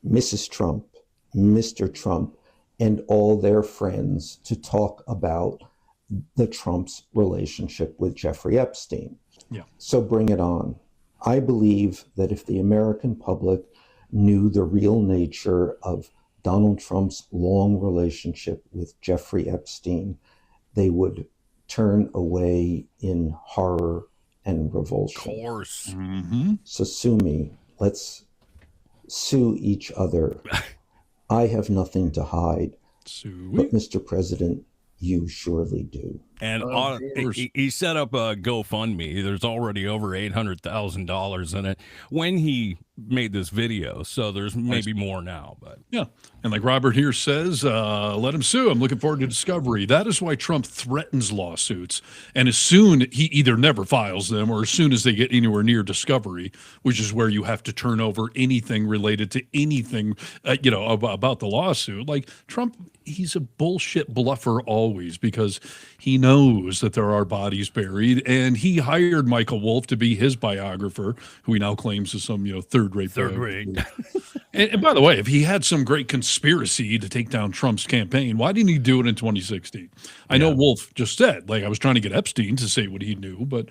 Mrs. Trump, Mr. Trump, and all their friends to talk about the Trump's relationship with Jeffrey Epstein. Yeah. So bring it on. I believe that if the American public knew the real nature of Donald Trump's long relationship with Jeffrey Epstein, they would turn away in horror and revulsion. Of course. Mm-hmm. So sue me. Let's sue each other. I have nothing to hide. But Mr. President, you surely do. And he set up a GoFundMe. There's already over $800,000 in it when he made this video. So there's maybe more now. But yeah. And like Robert here says, let him sue. I'm looking forward to discovery. That is why Trump threatens lawsuits. And as soon he either never files them or as soon as they get anywhere near discovery, which is where you have to turn over anything related to anything, about the lawsuit. Like Trump, he's a bullshit bluffer always because he knows that there are bodies buried, and he hired Michael Wolff to be his biographer, who he now claims is some third-rate. And by the way, if he had some great conspiracy to take down Trump's campaign, why didn't he do it in 2016? I know Wolff just said, I was trying to get Epstein to say what he knew, but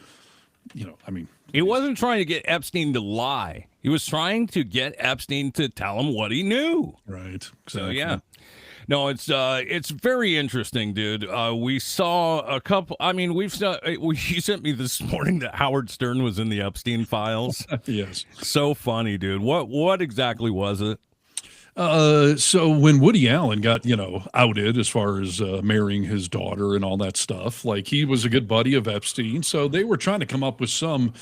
he wasn't trying to get Epstein to lie. He was trying to get Epstein to tell him what he knew. Right. Exactly. So yeah. No, it's very interesting, dude. We saw a couple. I mean, you sent me this morning that Howard Stern was in the Epstein files. Yes. So funny, dude. What exactly was it? So when Woody Allen got, outed as far as marrying his daughter and all that stuff, like he was a good buddy of Epstein. So they were trying to come up with some,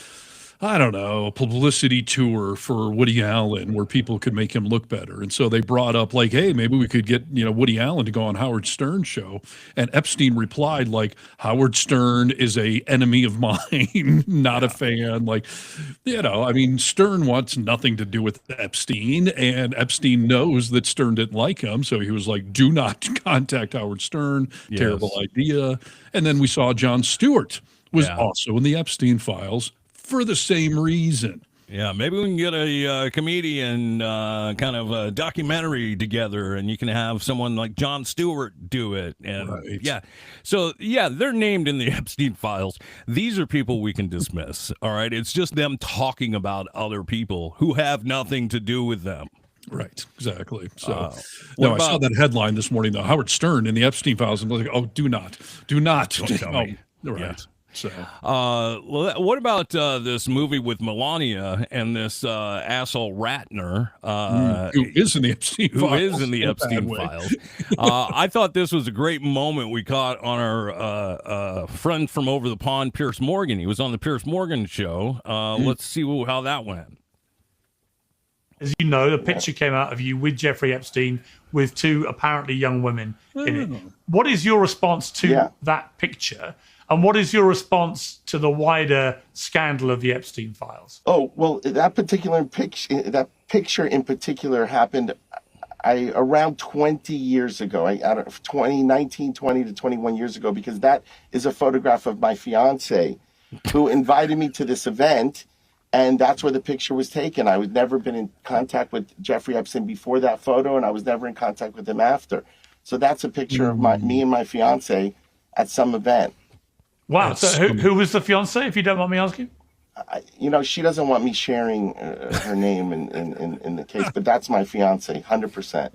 I don't know, publicity tour for Woody Allen where people could make him look better. And so they brought up like, hey, maybe we could get, Woody Allen to go on Howard Stern's show. And Epstein replied like, Howard Stern is a enemy of mine, not a fan. Like, Stern wants nothing to do with Epstein, and Epstein knows that Stern didn't like him. So he was like, do not contact Howard Stern. Yes. Terrible idea. And then we saw Jon Stewart was also in the Epstein files for the same reason. Yeah, maybe we can get a comedian kind of a documentary together, and you can have someone like Jon Stewart do it. And they're named in the Epstein files. These are people we can dismiss. All right, it's just them talking about other people who have nothing to do with them. Right, exactly. So, I saw that headline this morning, though. Howard Stern in the Epstein files. I'm like, oh, do not. Don't tell me. Right. Yeah. So, what about this movie with Melania and this asshole Ratner, who is in the Epstein files? I thought this was a great moment we caught on our friend from over the pond, Piers Morgan. He was on the Piers Morgan show. Let's see how that went. As you know, a picture came out of you with Jeffrey Epstein with two apparently young women in it. What is your response to that picture? And what is your response to the wider scandal of the Epstein files? Oh, well, that picture in particular happened around 20 years ago. I don't know, 19, 20 to 21 years ago, because that is a photograph of my fiance who invited me to this event. And that's where the picture was taken. I was never been in contact with Jeffrey Epstein before that photo, and I was never in contact with him after. So that's a picture of me and my fiance at some event. Wow. So who was the fiance, if you don't mind me asking? She doesn't want me sharing her name in the case, but that's my fiance, 100%.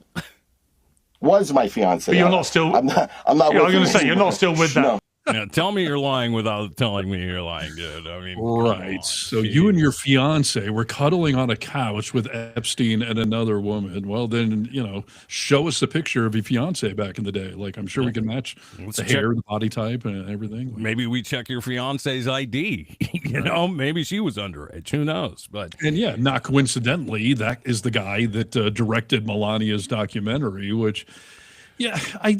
Was my fiance. But you're not still. I'm not. I'm going to say you're not still with that. No. Yeah, tell me you're lying without telling me you're lying, dude. I mean, right. So you and your fiance were cuddling on a couch with Epstein and another woman. Well, then, show us the picture of your fiance back in the day. Like, I'm sure we can match the hair, the body type, and everything. Maybe we check your fiance's ID. Maybe she was underage. Who knows? And not coincidentally, that is the guy that directed Melania's documentary, which. Yeah, I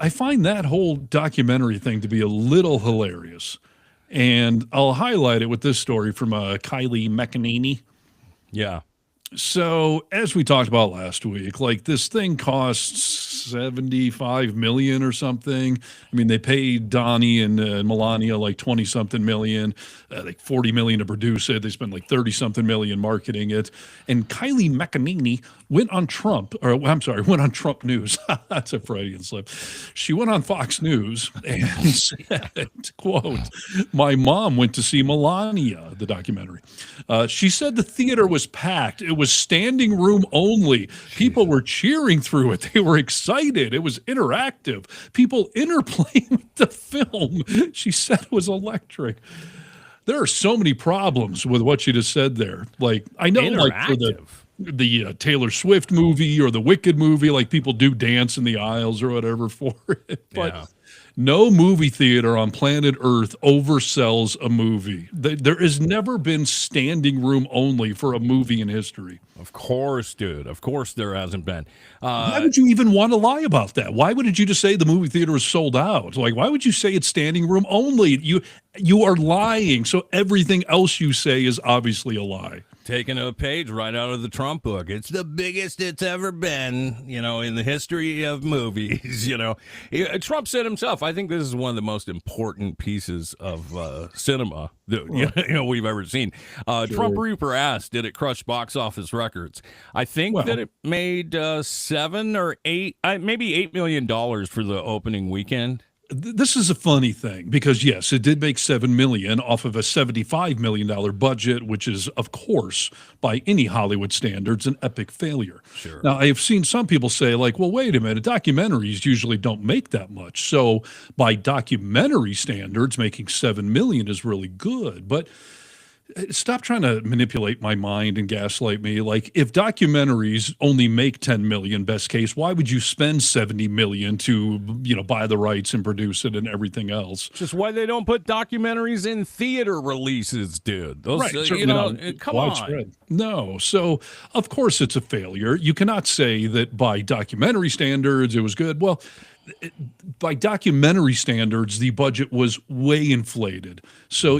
find that whole documentary thing to be a little hilarious. And I'll highlight it with this story from Kylie McEnany. Yeah. So, as we talked about last week, like this thing costs 75 million or something. I mean, they paid Donnie and Melania like 20 something million, like 40 million to produce it. They spent like 30 something million marketing it. And Kylie McEnany went on Trump News. That's a Freudian slip. She went on Fox News and said, quote, "My mom went to see Melania," the documentary. She said the theater was packed. It was standing room only. People were cheering through it. They were excited. It was interactive. People interplaying with the film. She said it was electric. There are so many problems with what she just said there. Like, I know, like for the Taylor Swift movie or the Wicked movie, like people do dance in the aisles or whatever for it, but no movie theater on planet Earth oversells a movie. There has never been standing room only for a movie in history. Of course, dude. Of course there hasn't been. Why would you even want to lie about that? Why wouldn't you just say the movie theater is sold out? Like, why would you say it's standing room only? You are lying. So everything else you say is obviously a lie. Taking a page right out of the Trump book. It's the biggest it's ever been, in the history of movies, Trump said himself, I think this is one of the most important pieces of cinema that we've ever seen. Trump Reaper asked, did it crush box office records? I think that it made $7 or $8, maybe $8 million for the opening weekend. This is a funny thing because, yes, it did make $7 million off of a $75 million budget, which is, of course, by any Hollywood standards, an epic failure. Sure. Now, I have seen some people say, like, well, wait a minute, documentaries usually don't make that much. So by documentary standards, making $7 million is really good. But stop trying to manipulate my mind and gaslight me. Like, if documentaries only make 10 million best case, why would you spend 70 million to, buy the rights and produce it and everything else? Just why they don't put documentaries in theater releases, dude. Those, right. Come widespread. on. No. So, of course, it's a failure. You cannot say that by documentary standards it was good. Well, by documentary standards, the budget was way inflated. So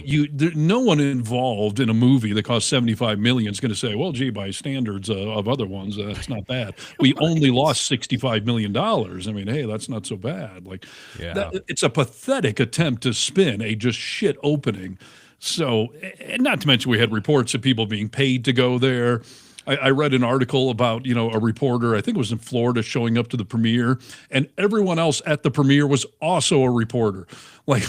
no one involved in a movie that cost $75 million is going to say, well, gee, by standards of other ones, that's not bad. We only lost $65 million. I mean, hey, that's not so bad. Like, it's a pathetic attempt to spin a just shit opening. So, and not to mention we had reports of people being paid to go there. I read an article about, a reporter, I think it was in Florida, showing up to the premiere, and everyone else at the premiere was also a reporter. Like,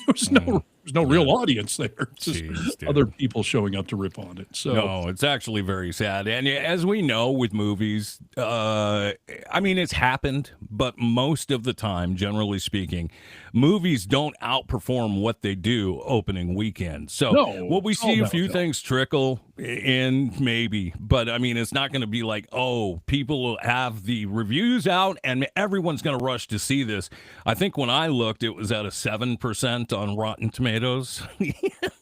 there's no real audience there. It's just other people showing up to rip on it. So no, it's actually very sad. And as we know with movies, it's happened, but most of the time, generally speaking, movies don't outperform what they do opening weekend. So what we see a few things trickle in, maybe, but it's not going to be like, oh, people will have the reviews out and everyone's going to rush to see this. I think when I looked, it was at a 7% on Rotten Tomatoes,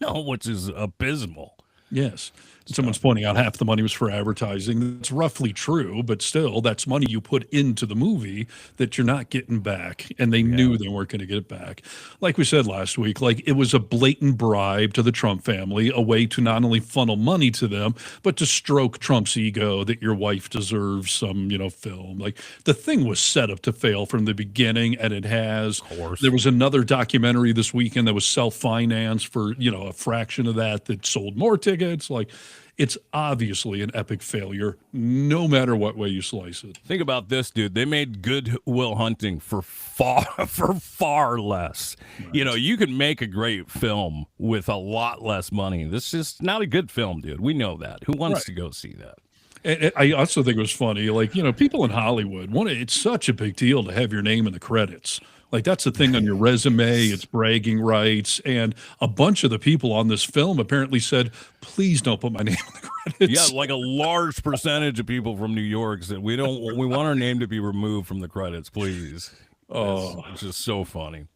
which is abysmal. Yes. Someone's pointing out half the money was for advertising. That's roughly true, but still, that's money you put into the movie that you're not getting back, and they knew they weren't going to get it back. Like we said last week, like, it was a blatant bribe to the Trump family, a way to not only funnel money to them, but to stroke Trump's ego that your wife deserves some, film. Like, the thing was set up to fail from the beginning, and it has. Of course. There was another documentary this weekend that was self-financed for, a fraction of that sold more tickets. Like, it's obviously an epic failure, no matter what way you slice it. Think about this, dude. They made Good Will Hunting for far less. Right. You could make a great film with a lot less money. This is not a good film, dude. We know that. Who wants to go see that? And I also think it was funny, like, people in Hollywood, it's such a big deal to have your name in the credits. Like, that's the thing on your resume. It's bragging rights. And a bunch of the people on this film apparently said, please don't put my name in the credits. Yeah, like a large percentage of people from New York said, we want our name to be removed from the credits, please. Oh, it's just so funny.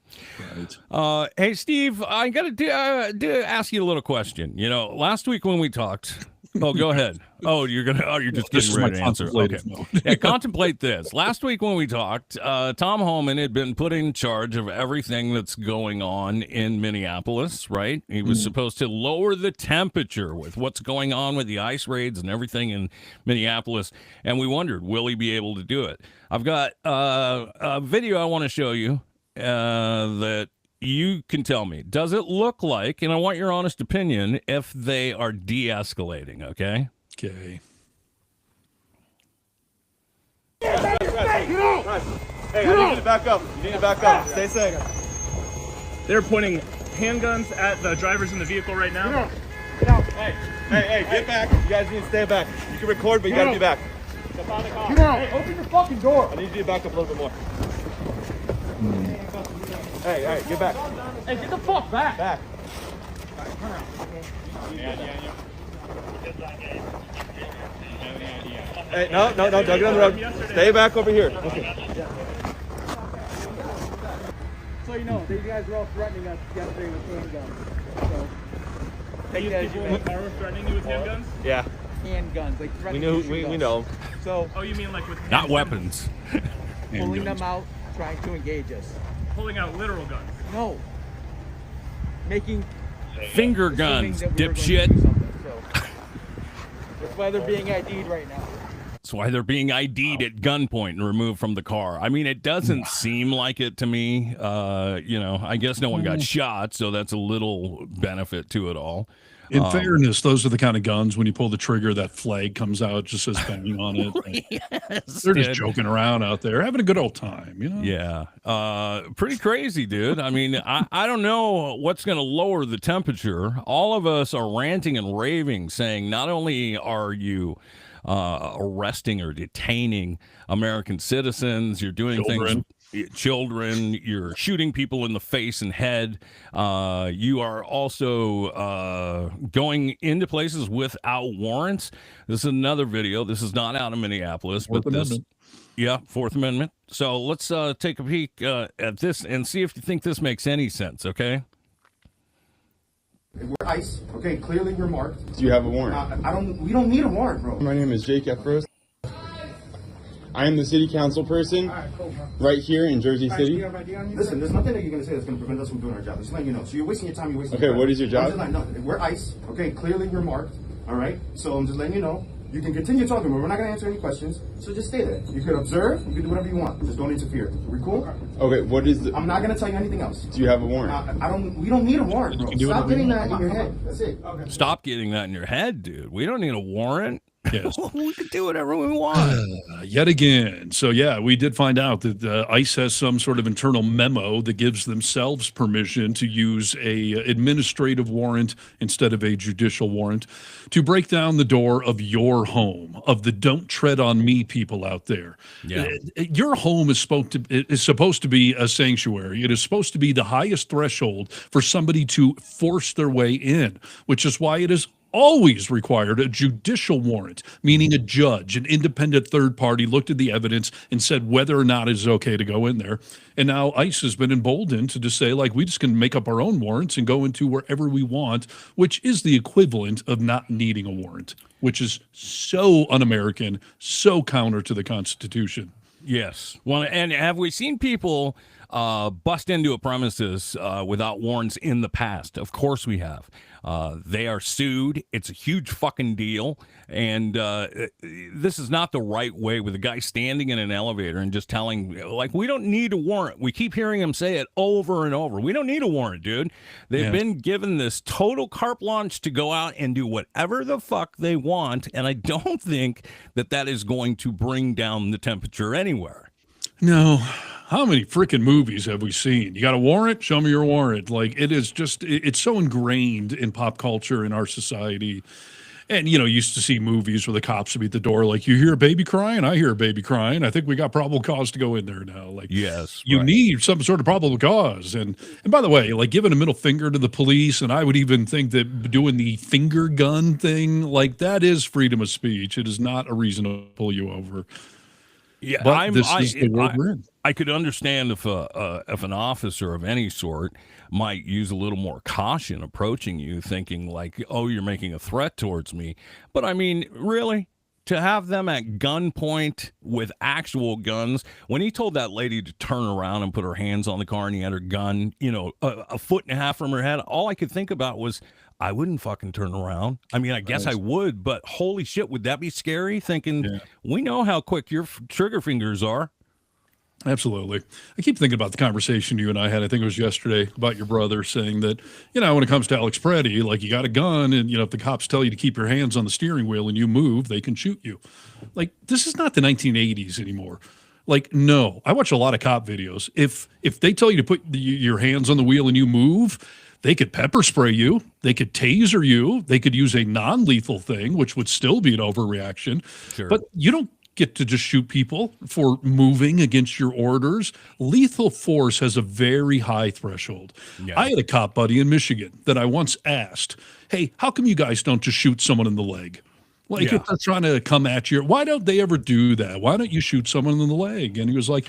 Right. Hey, Steve, I got to ask you a little question. Last week when we talked, Oh, go ahead. Oh, you're just This getting is ready my to answer. Okay. contemplative mode. Yeah, contemplate this. Last week when we talked, Tom Homan had been put in charge of everything that's going on in Minneapolis, right? He was supposed to lower the temperature with what's going on with the ice raids and everything in Minneapolis, and we wondered, will he be able to do it? I've got a video I want to show you that you can tell me, does it look like, and I want your honest opinion, if they are de-escalating, okay? Okay. Hey, I need you to back up. You need to back up. Stay safe. They're pointing handguns at the drivers in the vehicle right now. Get out. Hey, get back. You guys need to stay back. You can record, but you gotta be back. Get out. Hey, open the fucking door. I need you to back up a little bit more. Hey, get back. Hey, get the fuck back. Back. Hey, no, don't get on the road. Stay back over here. Okay. So you know, these guys were all threatening us yesterday with handguns. So, These people are threatening you with handguns? Yeah. handguns, like threatening We know. So, oh, you mean like with not weapons? pulling them out, trying to engage us. Pulling out literal guns? No. Making finger guns, dipshit. That's why they're being ID'd right now. That's why they're being ID'd at gunpoint and removed from the car. I mean, it doesn't seem like it to me. I guess no one got shot, so that's a little benefit to it all. In fairness, those are the kind of guns when you pull the trigger, that flag comes out, just says banging on it. Yes, they're just joking around out there, having a good old time, you know? Yeah. Pretty crazy, dude. I mean, I don't know what's going to lower the temperature. All of us are ranting and raving, saying not only are you arresting or detaining American citizens, you're doing things, children, you're shooting people in the face and head, you are also going into places without warrants. This is another video. This is not out of Minneapolis, but this, Fourth Amendment. So let's take a peek at this and see if you think this makes any sense. Okay. We're ICE, okay, clearly we're marked. Do you have a warrant? We don't need a warrant, bro. My name is Jake Efros. I am the city council person right here in Jersey City. Listen, there's nothing that you're going to say that's going to prevent us from doing our job. Just letting you know. So you're wasting your time, you're wasting your time. Okay, what is your job? We're ICE, okay, clearly we're marked, all right? So I'm just letting you know. You can continue talking, but we're not going to answer any questions. So just stay there. You can observe. You can do whatever you want. Just don't interfere. We cool? Okay. What is the? I'm not going to tell you anything else. Do you have a warrant? We don't need a warrant, bro. Stop getting that in your head. That's it. Okay. Stop getting that in your head, dude. We don't need a warrant. Yes. We can do whatever we want. Yet again. So, yeah, we did find out that ICE has some sort of internal memo that gives themselves permission to use a administrative warrant instead of a judicial warrant to break down the door of your home, of the don't tread on me people out there. Yeah. Your home is supposed to be a sanctuary. It is supposed to be the highest threshold for somebody to force their way in, which is why it is always required a judicial warrant, meaning a judge, an independent third party looked at the evidence and said whether or not it is okay to go in there. And now ICE has been emboldened to just say, like, we just can make up our own warrants and go into wherever we want, which is the equivalent of not needing a warrant, which is so un-American, so counter to the Constitution. Yes. Well, and have we seen people bust into a premises without warrants in the past? Of course we have. They are sued. It's a huge fucking deal. And this is not the right way with a guy standing in an elevator and just telling, like, we don't need a warrant. We keep hearing him say it over and over. We don't need a warrant, dude. They've been given this total carte blanche to go out and do whatever the fuck they want. And I don't think that that is going to bring down the temperature anywhere. No. How many freaking movies have we seen? You got a warrant? Show me your warrant. Like, it is just, it's so ingrained in pop culture in our society. And, you used to see movies where the cops would be at the door, like, you hear a baby crying? I hear a baby crying. I think we got probable cause to go in there now. Like, yes, you need some sort of probable cause. And by the way, like, giving a middle finger to the police, and I would even think that doing the finger gun thing, like, that is freedom of speech. It is not a reason to pull you over. Yeah, but this is the world we're in. I could understand if an officer of any sort might use a little more caution approaching you, thinking like, "Oh, you're making a threat towards me." But I mean, really, to have them at gunpoint with actual guns. When he told that lady to turn around and put her hands on the car, and he had her gun, a foot and a half from her head, all I could think about was, I wouldn't fucking turn around. I mean, I guess I would, but holy shit, would that be scary? Thinking, we know how quick your trigger fingers are. Absolutely. I keep thinking about the conversation you and I had, I think it was yesterday, about your brother saying that, when it comes to Alex Preddy, like, you got a gun and, if the cops tell you to keep your hands on the steering wheel and you move, they can shoot you. Like, this is not the 1980s anymore. Like, no, I watch a lot of cop videos. If they tell you to put your hands on the wheel and you move, they could pepper spray you. They could taser you. They could use a non-lethal thing, which would still be an overreaction. Sure. But you don't get to just shoot people for moving against your orders. Lethal force has a very high threshold. Yeah. I had a cop buddy in Michigan that I once asked, "Hey, how come you guys don't just shoot someone in the leg? Like, if they're trying to come at you, why don't they ever do that? Why don't you shoot someone in the leg?" And he was like,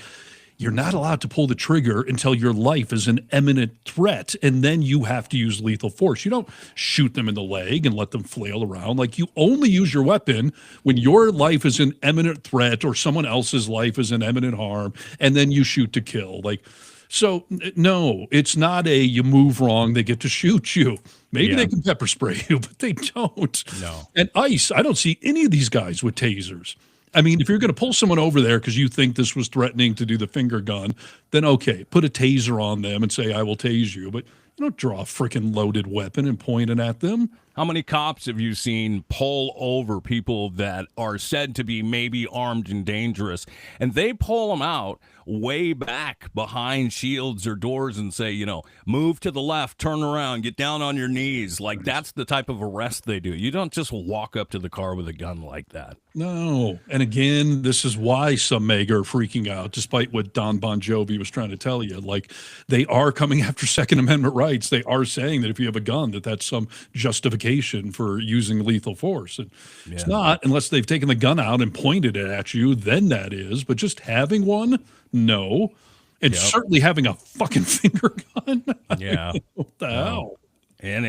"You're not allowed to pull the trigger until your life is an imminent threat, and then you have to use lethal force. You don't shoot them in the leg and let them flail around. Like, you only use your weapon when your life is an imminent threat or someone else's life is in imminent harm, and then you shoot to kill." Like, so no, it's not you move wrong, they get to shoot you. Maybe they can pepper spray you, but they don't. No. And ICE, I don't see any of these guys with tasers. I mean, if you're going to pull someone over there because you think this was threatening to do the finger gun, then okay, put a taser on them and say, "I will tase you." But you don't draw a freaking loaded weapon and point it at them. How many cops have you seen pull over people that are said to be maybe armed and dangerous, and they pull them out way back behind shields or doors and say, move to the left, turn around, get down on your knees. Like, that's the type of arrest they do. You don't just walk up to the car with a gun like that. No. And again, this is why some MAGA are freaking out, despite what Don Bon Jovi was trying to tell you. Like, they are coming after Second Amendment rights. They are saying that if you have a gun, that's some justification for using lethal force. And it's not, unless they've taken the gun out and pointed it at you, then that is. But just having one, no. And certainly having a fucking finger gun. Yeah. What the hell? And,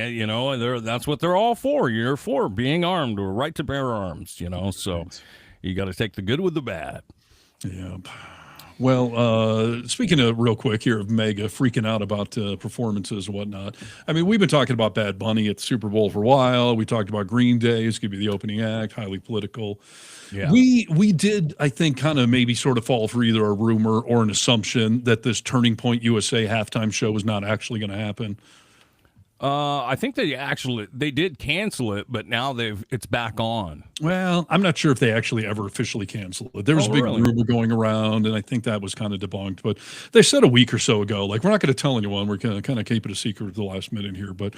that's what they're all for. You're for being armed or right to bear arms, so you got to take the good with the bad. Yeah. Well, speaking of real quick here of MAGA freaking out about performances and whatnot, I mean, we've been talking about Bad Bunny at the Super Bowl for a while. We talked about Green Day. It's going to be the opening act, highly political. Yeah. We did, I think, kind of maybe sort of fall for either a rumor or an assumption that this Turning Point USA halftime show was not actually going to happen. I think they did cancel it, but now it's back on. Well, I'm not sure if they actually ever officially canceled it. There was a big rumor going around, and I think that was kind of debunked. But they said a week or so ago, like, we're not going to tell anyone. We're going to kind of keep it a secret at the last minute here. But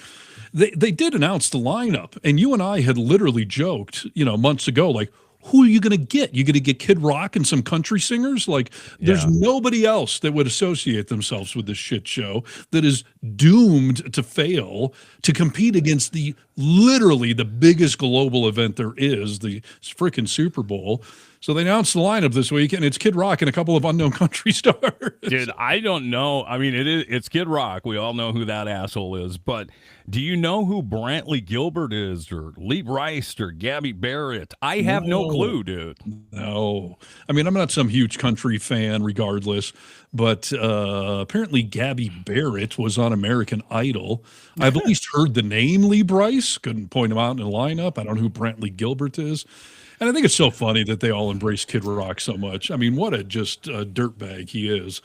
they did announce the lineup, and you and I had literally joked, months ago, like, who are you going to get? You going to get Kid Rock and some country singers? Like, there's nobody else that would associate themselves with this shit show that is doomed to fail to compete against literally the biggest global event there is, the freaking Super Bowl. So they announced the lineup this week, and it's Kid Rock and a couple of unknown country stars. Dude, I don't know. I mean, it's Kid Rock. We all know who that asshole is. But do you know who Brantley Gilbert is, or Lee Brice, or Gabby Barrett? I have no clue, dude. No. I mean, I'm not some huge country fan regardless, but apparently Gabby Barrett was on American Idol. I've at least heard the name Lee Brice. Couldn't point him out in the lineup. I don't know who Brantley Gilbert is. And I think it's so funny that they all embrace Kid Rock so much. I mean, what a dirtbag he is.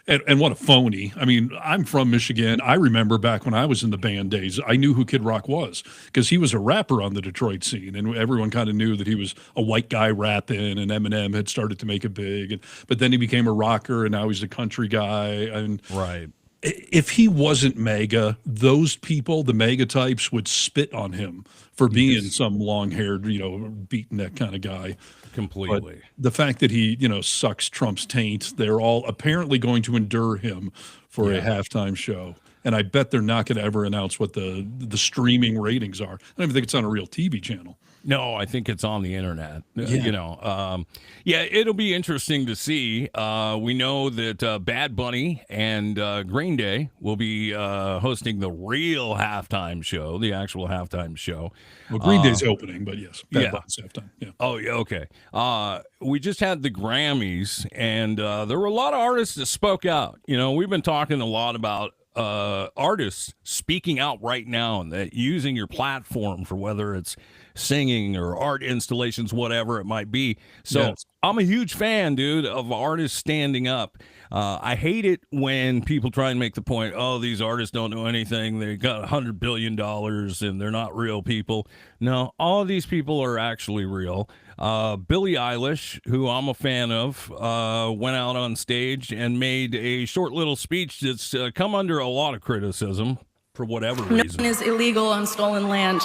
And what a phony. I mean, I'm from Michigan. I remember back when I was in the band days, I knew who Kid Rock was because he was a rapper on the Detroit scene. And everyone kind of knew that he was a white guy rapping, and Eminem had started to make it big. But then he became a rocker, and now he's a country guy. And right. If he wasn't MAGA, those people, the MAGA types, would spit on him for being some long-haired, beatnik kind of guy. Completely. But the fact that he, sucks Trump's taint, they're all apparently going to endure him for a halftime show. And I bet they're not going to ever announce what the streaming ratings are. I don't even think it's on a real TV channel. No, I think it's on the internet. Yeah. Yeah, it'll be interesting to see. We know that Bad Bunny and Green Day will be hosting the real halftime show, the actual halftime show. Well, Green Day's opening, but yes, Bad Bunny's halftime. Yeah. Oh, yeah, okay. We just had the Grammys, and there were a lot of artists that spoke out. We've been talking a lot about artists speaking out right now and that using your platform for whether it's singing or art installations, whatever it might be. So Yes. I'm a huge fan, dude, of artists standing up. I hate it when people try and make the point, oh, these artists don't know anything. They got $100 billion and they're not real people. No, all of these people are actually real. Billie Eilish, who I'm a fan of, went out on stage and made a short little speech that's come under a lot of criticism for whatever reason. Nothing is illegal on stolen land.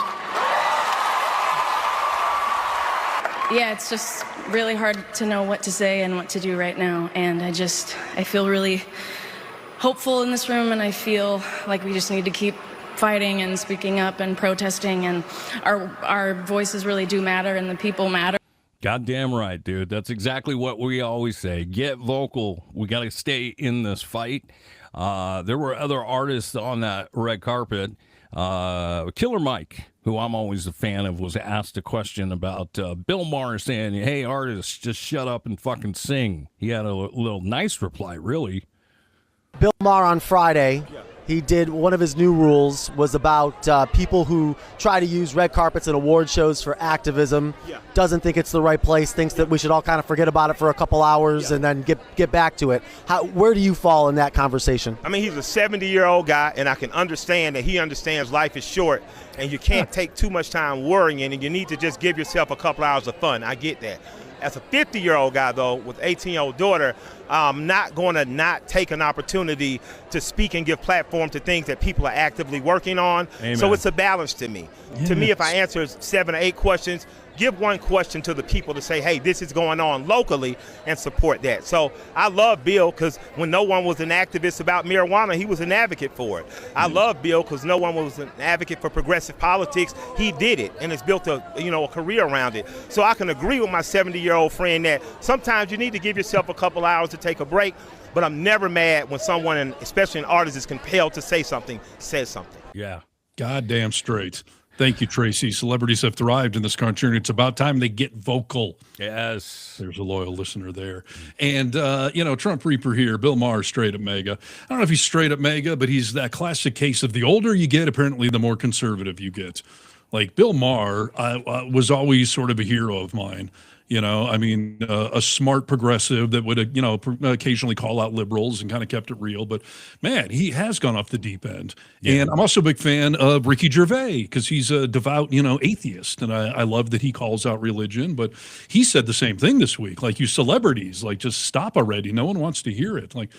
Yeah, it's just really hard to know what to say and what to do right now. And I feel really hopeful in this room, and I feel like we just need to keep fighting and speaking up and protesting, and our voices really do matter and the people matter. Goddamn right, dude. That's exactly what we always say. Get vocal. We got to stay in this fight. There were other artists on that red carpet. Killer Mike, who I'm always a fan of, was asked a question about Bill Maher saying, hey, artists, just shut up and fucking sing. He had a little nice reply, really. Bill Maher on Friday, he did one of his new rules was about people who try to use red carpets and award shows for activism. Doesn't think it's the right place, thinks that we should all kind of forget about it for a couple hours and then get back to it. Where do you fall in that conversation? I mean, he's a 70-year-old guy, and I can understand that he understands life is short and you can't take too much time worrying, and you need to just give yourself a couple hours of fun. I get that. As a 50-year-old guy, though, with 18-year-old daughter, I'm not going to not take an opportunity to speak and give platform to things that people are actively working on. Amen. So it's a balance to me. To me, if I answer 7 or 8 questions, give one question to the people to say, hey, this is going on locally, and support that. So I love Bill because when no one was an activist about marijuana, he was an advocate for it. I love Bill because no one was an advocate for progressive politics. He did it and has built a career around it. So I can agree with my 70-year-old friend that sometimes you need to give yourself a couple hours to take a break, but I'm never mad when someone, and especially an artist, is compelled to say something, says something. Yeah. Goddamn straight. Thank you, Tracy. Celebrities have thrived in this country, and it's about time they get vocal. Yes. There's a loyal listener there. And, Trump Reaper here, Bill Maher, straight up MAGA. I don't know if he's straight up MAGA, but he's that classic case of the older you get, apparently the more conservative you get. Like Bill Maher was always sort of a hero of mine. A smart progressive that would, occasionally call out liberals and kind of kept it real. But, man, he has gone off the deep end. Yeah. And I'm also a big fan of Ricky Gervais because he's a devout, atheist. And I love that he calls out religion. But he said the same thing this week. Like, you celebrities, like, just stop already. No one wants to hear it. Like,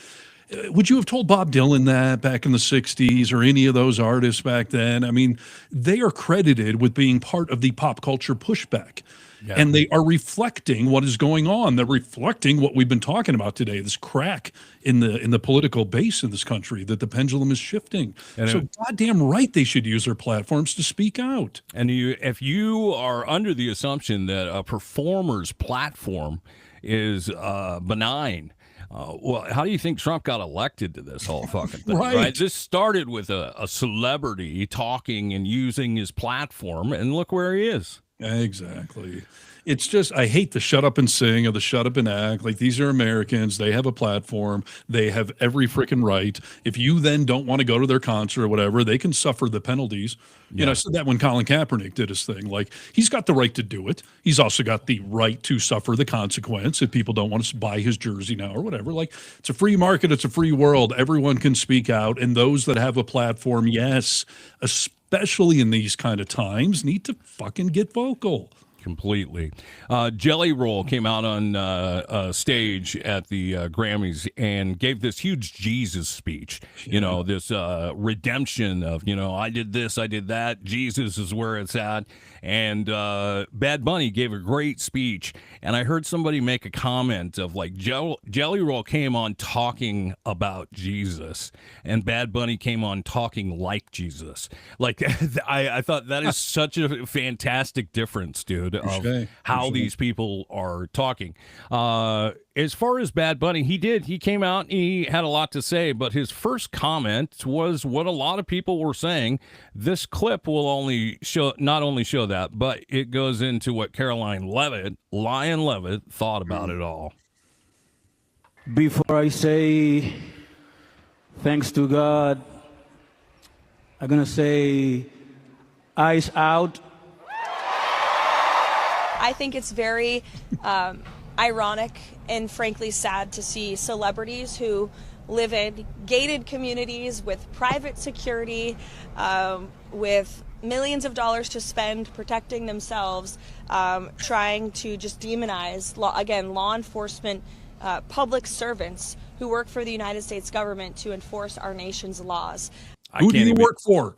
would you have told Bob Dylan that back in the 60s or any of those artists back then? I mean, they are credited with being part of the pop culture pushback. Yeah. And they are reflecting what is going on. They're reflecting what we've been talking about today, this crack in the political base in this country, that the pendulum is shifting. And so goddamn right they should use their platforms to speak out. And if you are under the assumption that a performer's platform is benign, well, how do you think Trump got elected to this whole fucking thing? Right. This started with a celebrity talking and using his platform, and look where he is. Exactly. It's just, I hate the shut up and sing or the shut up and act. Like, these are Americans. They have a platform. They have every freaking right. If you then don't want to go to their concert or whatever, they can suffer the penalties. Yeah. I said that when Colin Kaepernick did his thing. Like, he's got the right to do it. He's also got the right to suffer the consequence if people don't want to buy his jersey now or whatever. Like, it's a free market. It's a free world. Everyone can speak out. And those that have a platform, yes, especially in these kind of times, need to fucking get vocal. Completely. Jelly Roll came out on stage at the Grammys and gave this huge Jesus speech. You know, this redemption of, you know, I did this, I did that. Jesus is where it's at. And Bad Bunny gave a great speech. And I heard somebody make a comment of like, Jelly Roll came on talking about Jesus, and Bad Bunny came on talking like Jesus. Like, I thought that is such a fantastic difference, dude, of how these people are talking. As far as Bad Bunny, he came out and he had a lot to say, but his first comment was what a lot of people were saying. This clip will not only show that, but it goes into what Lion Levitt thought about it all. Before I say thanks to God, I'm going to say eyes out. I think it's very ironic and frankly sad to see celebrities who live in gated communities with private security, with millions of dollars to spend protecting themselves, trying to just demonize, law enforcement, public servants who work for the United States government to enforce our nation's laws. Who do you work for?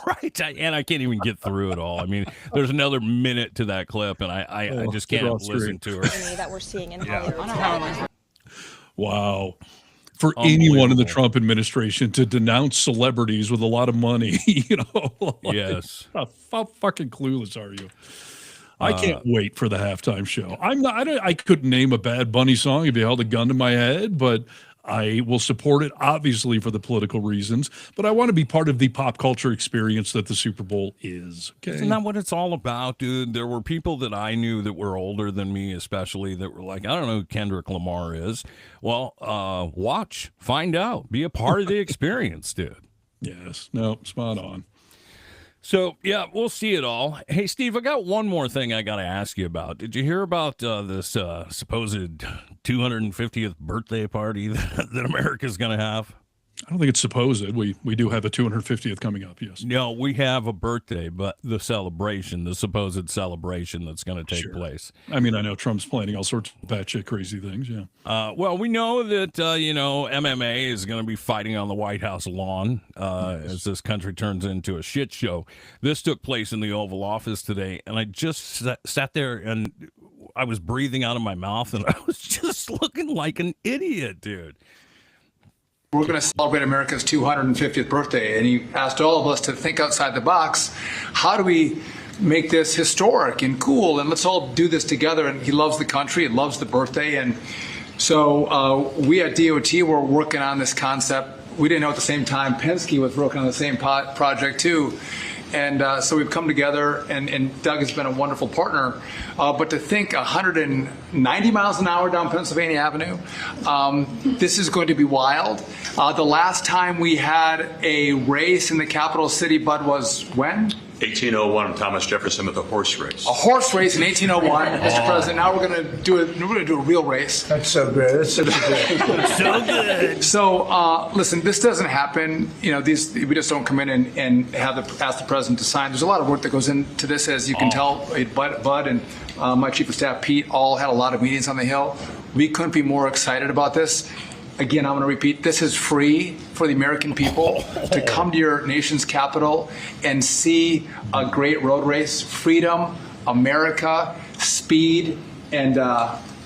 Right, and I can't even get through it all. I mean, there's another minute to that clip, and I just can't listen to her. That we're seeing in Hollywood. Wow. For anyone in the Trump administration to denounce celebrities with a lot of money, you know. Like, yes. How fucking clueless are you? I can't wait for the halftime show. I couldn't name a Bad Bunny song if you held a gun to my head, but I will support it, obviously, for the political reasons, but I want to be part of the pop culture experience that the Super Bowl is. Okay? Isn't that what it's all about, dude? There were people that I knew that were older than me, especially, that were like, I don't know who Kendrick Lamar is. Well, watch, find out, be a part of the experience, dude. Yes, no, spot on. So, yeah, we'll see it all. Hey, Steve, I got one more thing I got to ask you about. Did you hear about this supposed 250th birthday party that America's going to have? I don't think it's supposed. We do have a 250th coming up, yes. No, we have a birthday, but the supposed celebration that's going to take place. I mean, I know Trump's planning all sorts of batshit crazy things, yeah. Well, we know that, MMA is going to be fighting on the White House lawn as this country turns into a shit show. This took place in the Oval Office today, and I just sat there and I was breathing out of my mouth, and I was just looking like an idiot, dude. We're going to celebrate America's 250th birthday, and he asked all of us to think outside the box. How do we make this historic and cool, and let's all do this together? And he loves the country, he loves the birthday, and so we at DOT were working on this concept. We didn't know at the same time Penske was working on the same project too. And so we've come together, and Doug has been a wonderful partner. But to think 190 miles an hour down Pennsylvania Avenue, this is going to be wild. The last time we had a race in the capital city, Bud, was when? 1801, Thomas Jefferson with a horse race. A horse race in 1801, Mr. President. Now we're going to do a real race. That's so good. That's so good. So good. So listen, this doesn't happen. You know, we just don't come in and ask the president to sign. There's a lot of work that goes into this, as you can tell. Bud and my chief of staff Pete all had a lot of meetings on the Hill. We couldn't be more excited about this. Again, I'm going to repeat, this is free for the American people to come to your nation's capital and see a great road race. Freedom, America, speed, and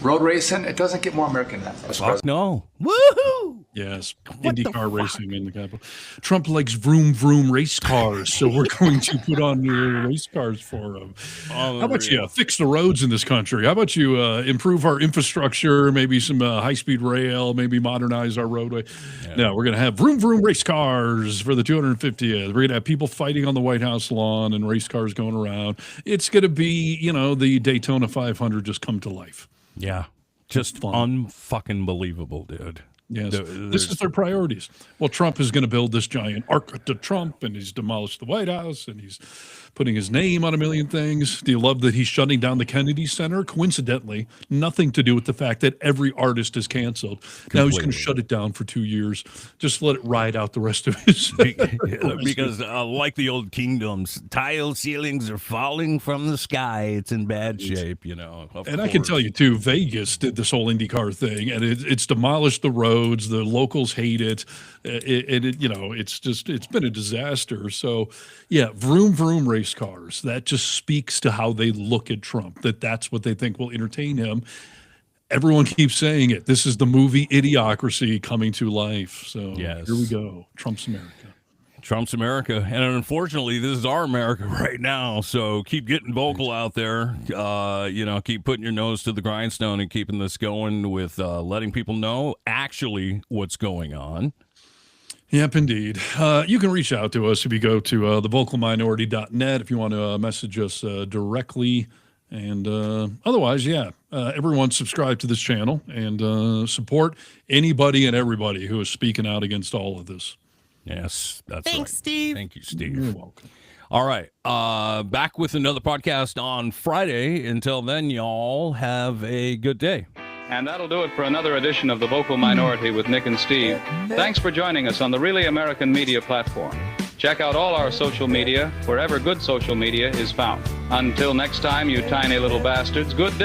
road racing. It doesn't get more American than that. Fuck no. Woohoo! Yes, IndyCar racing in the capital. Trump likes vroom vroom race cars, so we're going to put on your race cars for him. How about you fix the roads in this country? How about you improve our infrastructure, maybe some high-speed rail, maybe modernize our roadway? Yeah. No, we're going to have vroom vroom race cars for the 250th. We're going to have people fighting on the White House lawn and race cars going around. It's going to be, the Daytona 500 just come to life. Yeah, just unfucking believable, dude. Yes, this is their priorities. Well, Trump is going to build this giant arc to Trump, and he's demolished the White House, and he's putting his name on a million things. Do you love that he's shutting down the Kennedy Center? Coincidentally, nothing to do with the fact that every artist is canceled. Now he's going to shut it down for 2 years. Just let it ride out the rest of his. Because like the old kingdoms, tile ceilings are falling from the sky. It's in bad shape, you know. And I can tell you too, Vegas did this whole IndyCar thing, and it's demolished the roads. The locals hate it. It's been a disaster. So, yeah, vroom vroom race cars. That just speaks to how they look at Trump. That's what they think will entertain him. Everyone keeps saying it. This is the movie Idiocracy coming to life. So yes. Here we go. Trump's America. Trump's America. And unfortunately, this is our America right now. So keep getting vocal out there. Keep putting your nose to the grindstone and keeping this going with letting people know actually what's going on. Yep, indeed. You can reach out to us if you go to thevocalminority.net if you want to message us directly. And otherwise, everyone subscribe to this channel and support anybody and everybody who is speaking out against all of this. Yes, that's Thanks, right. Steve. Thank you, Steve. You're welcome. All right. Back with another podcast on Friday. Until then, y'all have a good day. And that'll do it for another edition of The Vocal Minority with Nick and Steve. Thanks for joining us on the Really American Media platform. Check out all our social media wherever good social media is found. Until next time, you tiny little bastards, good day.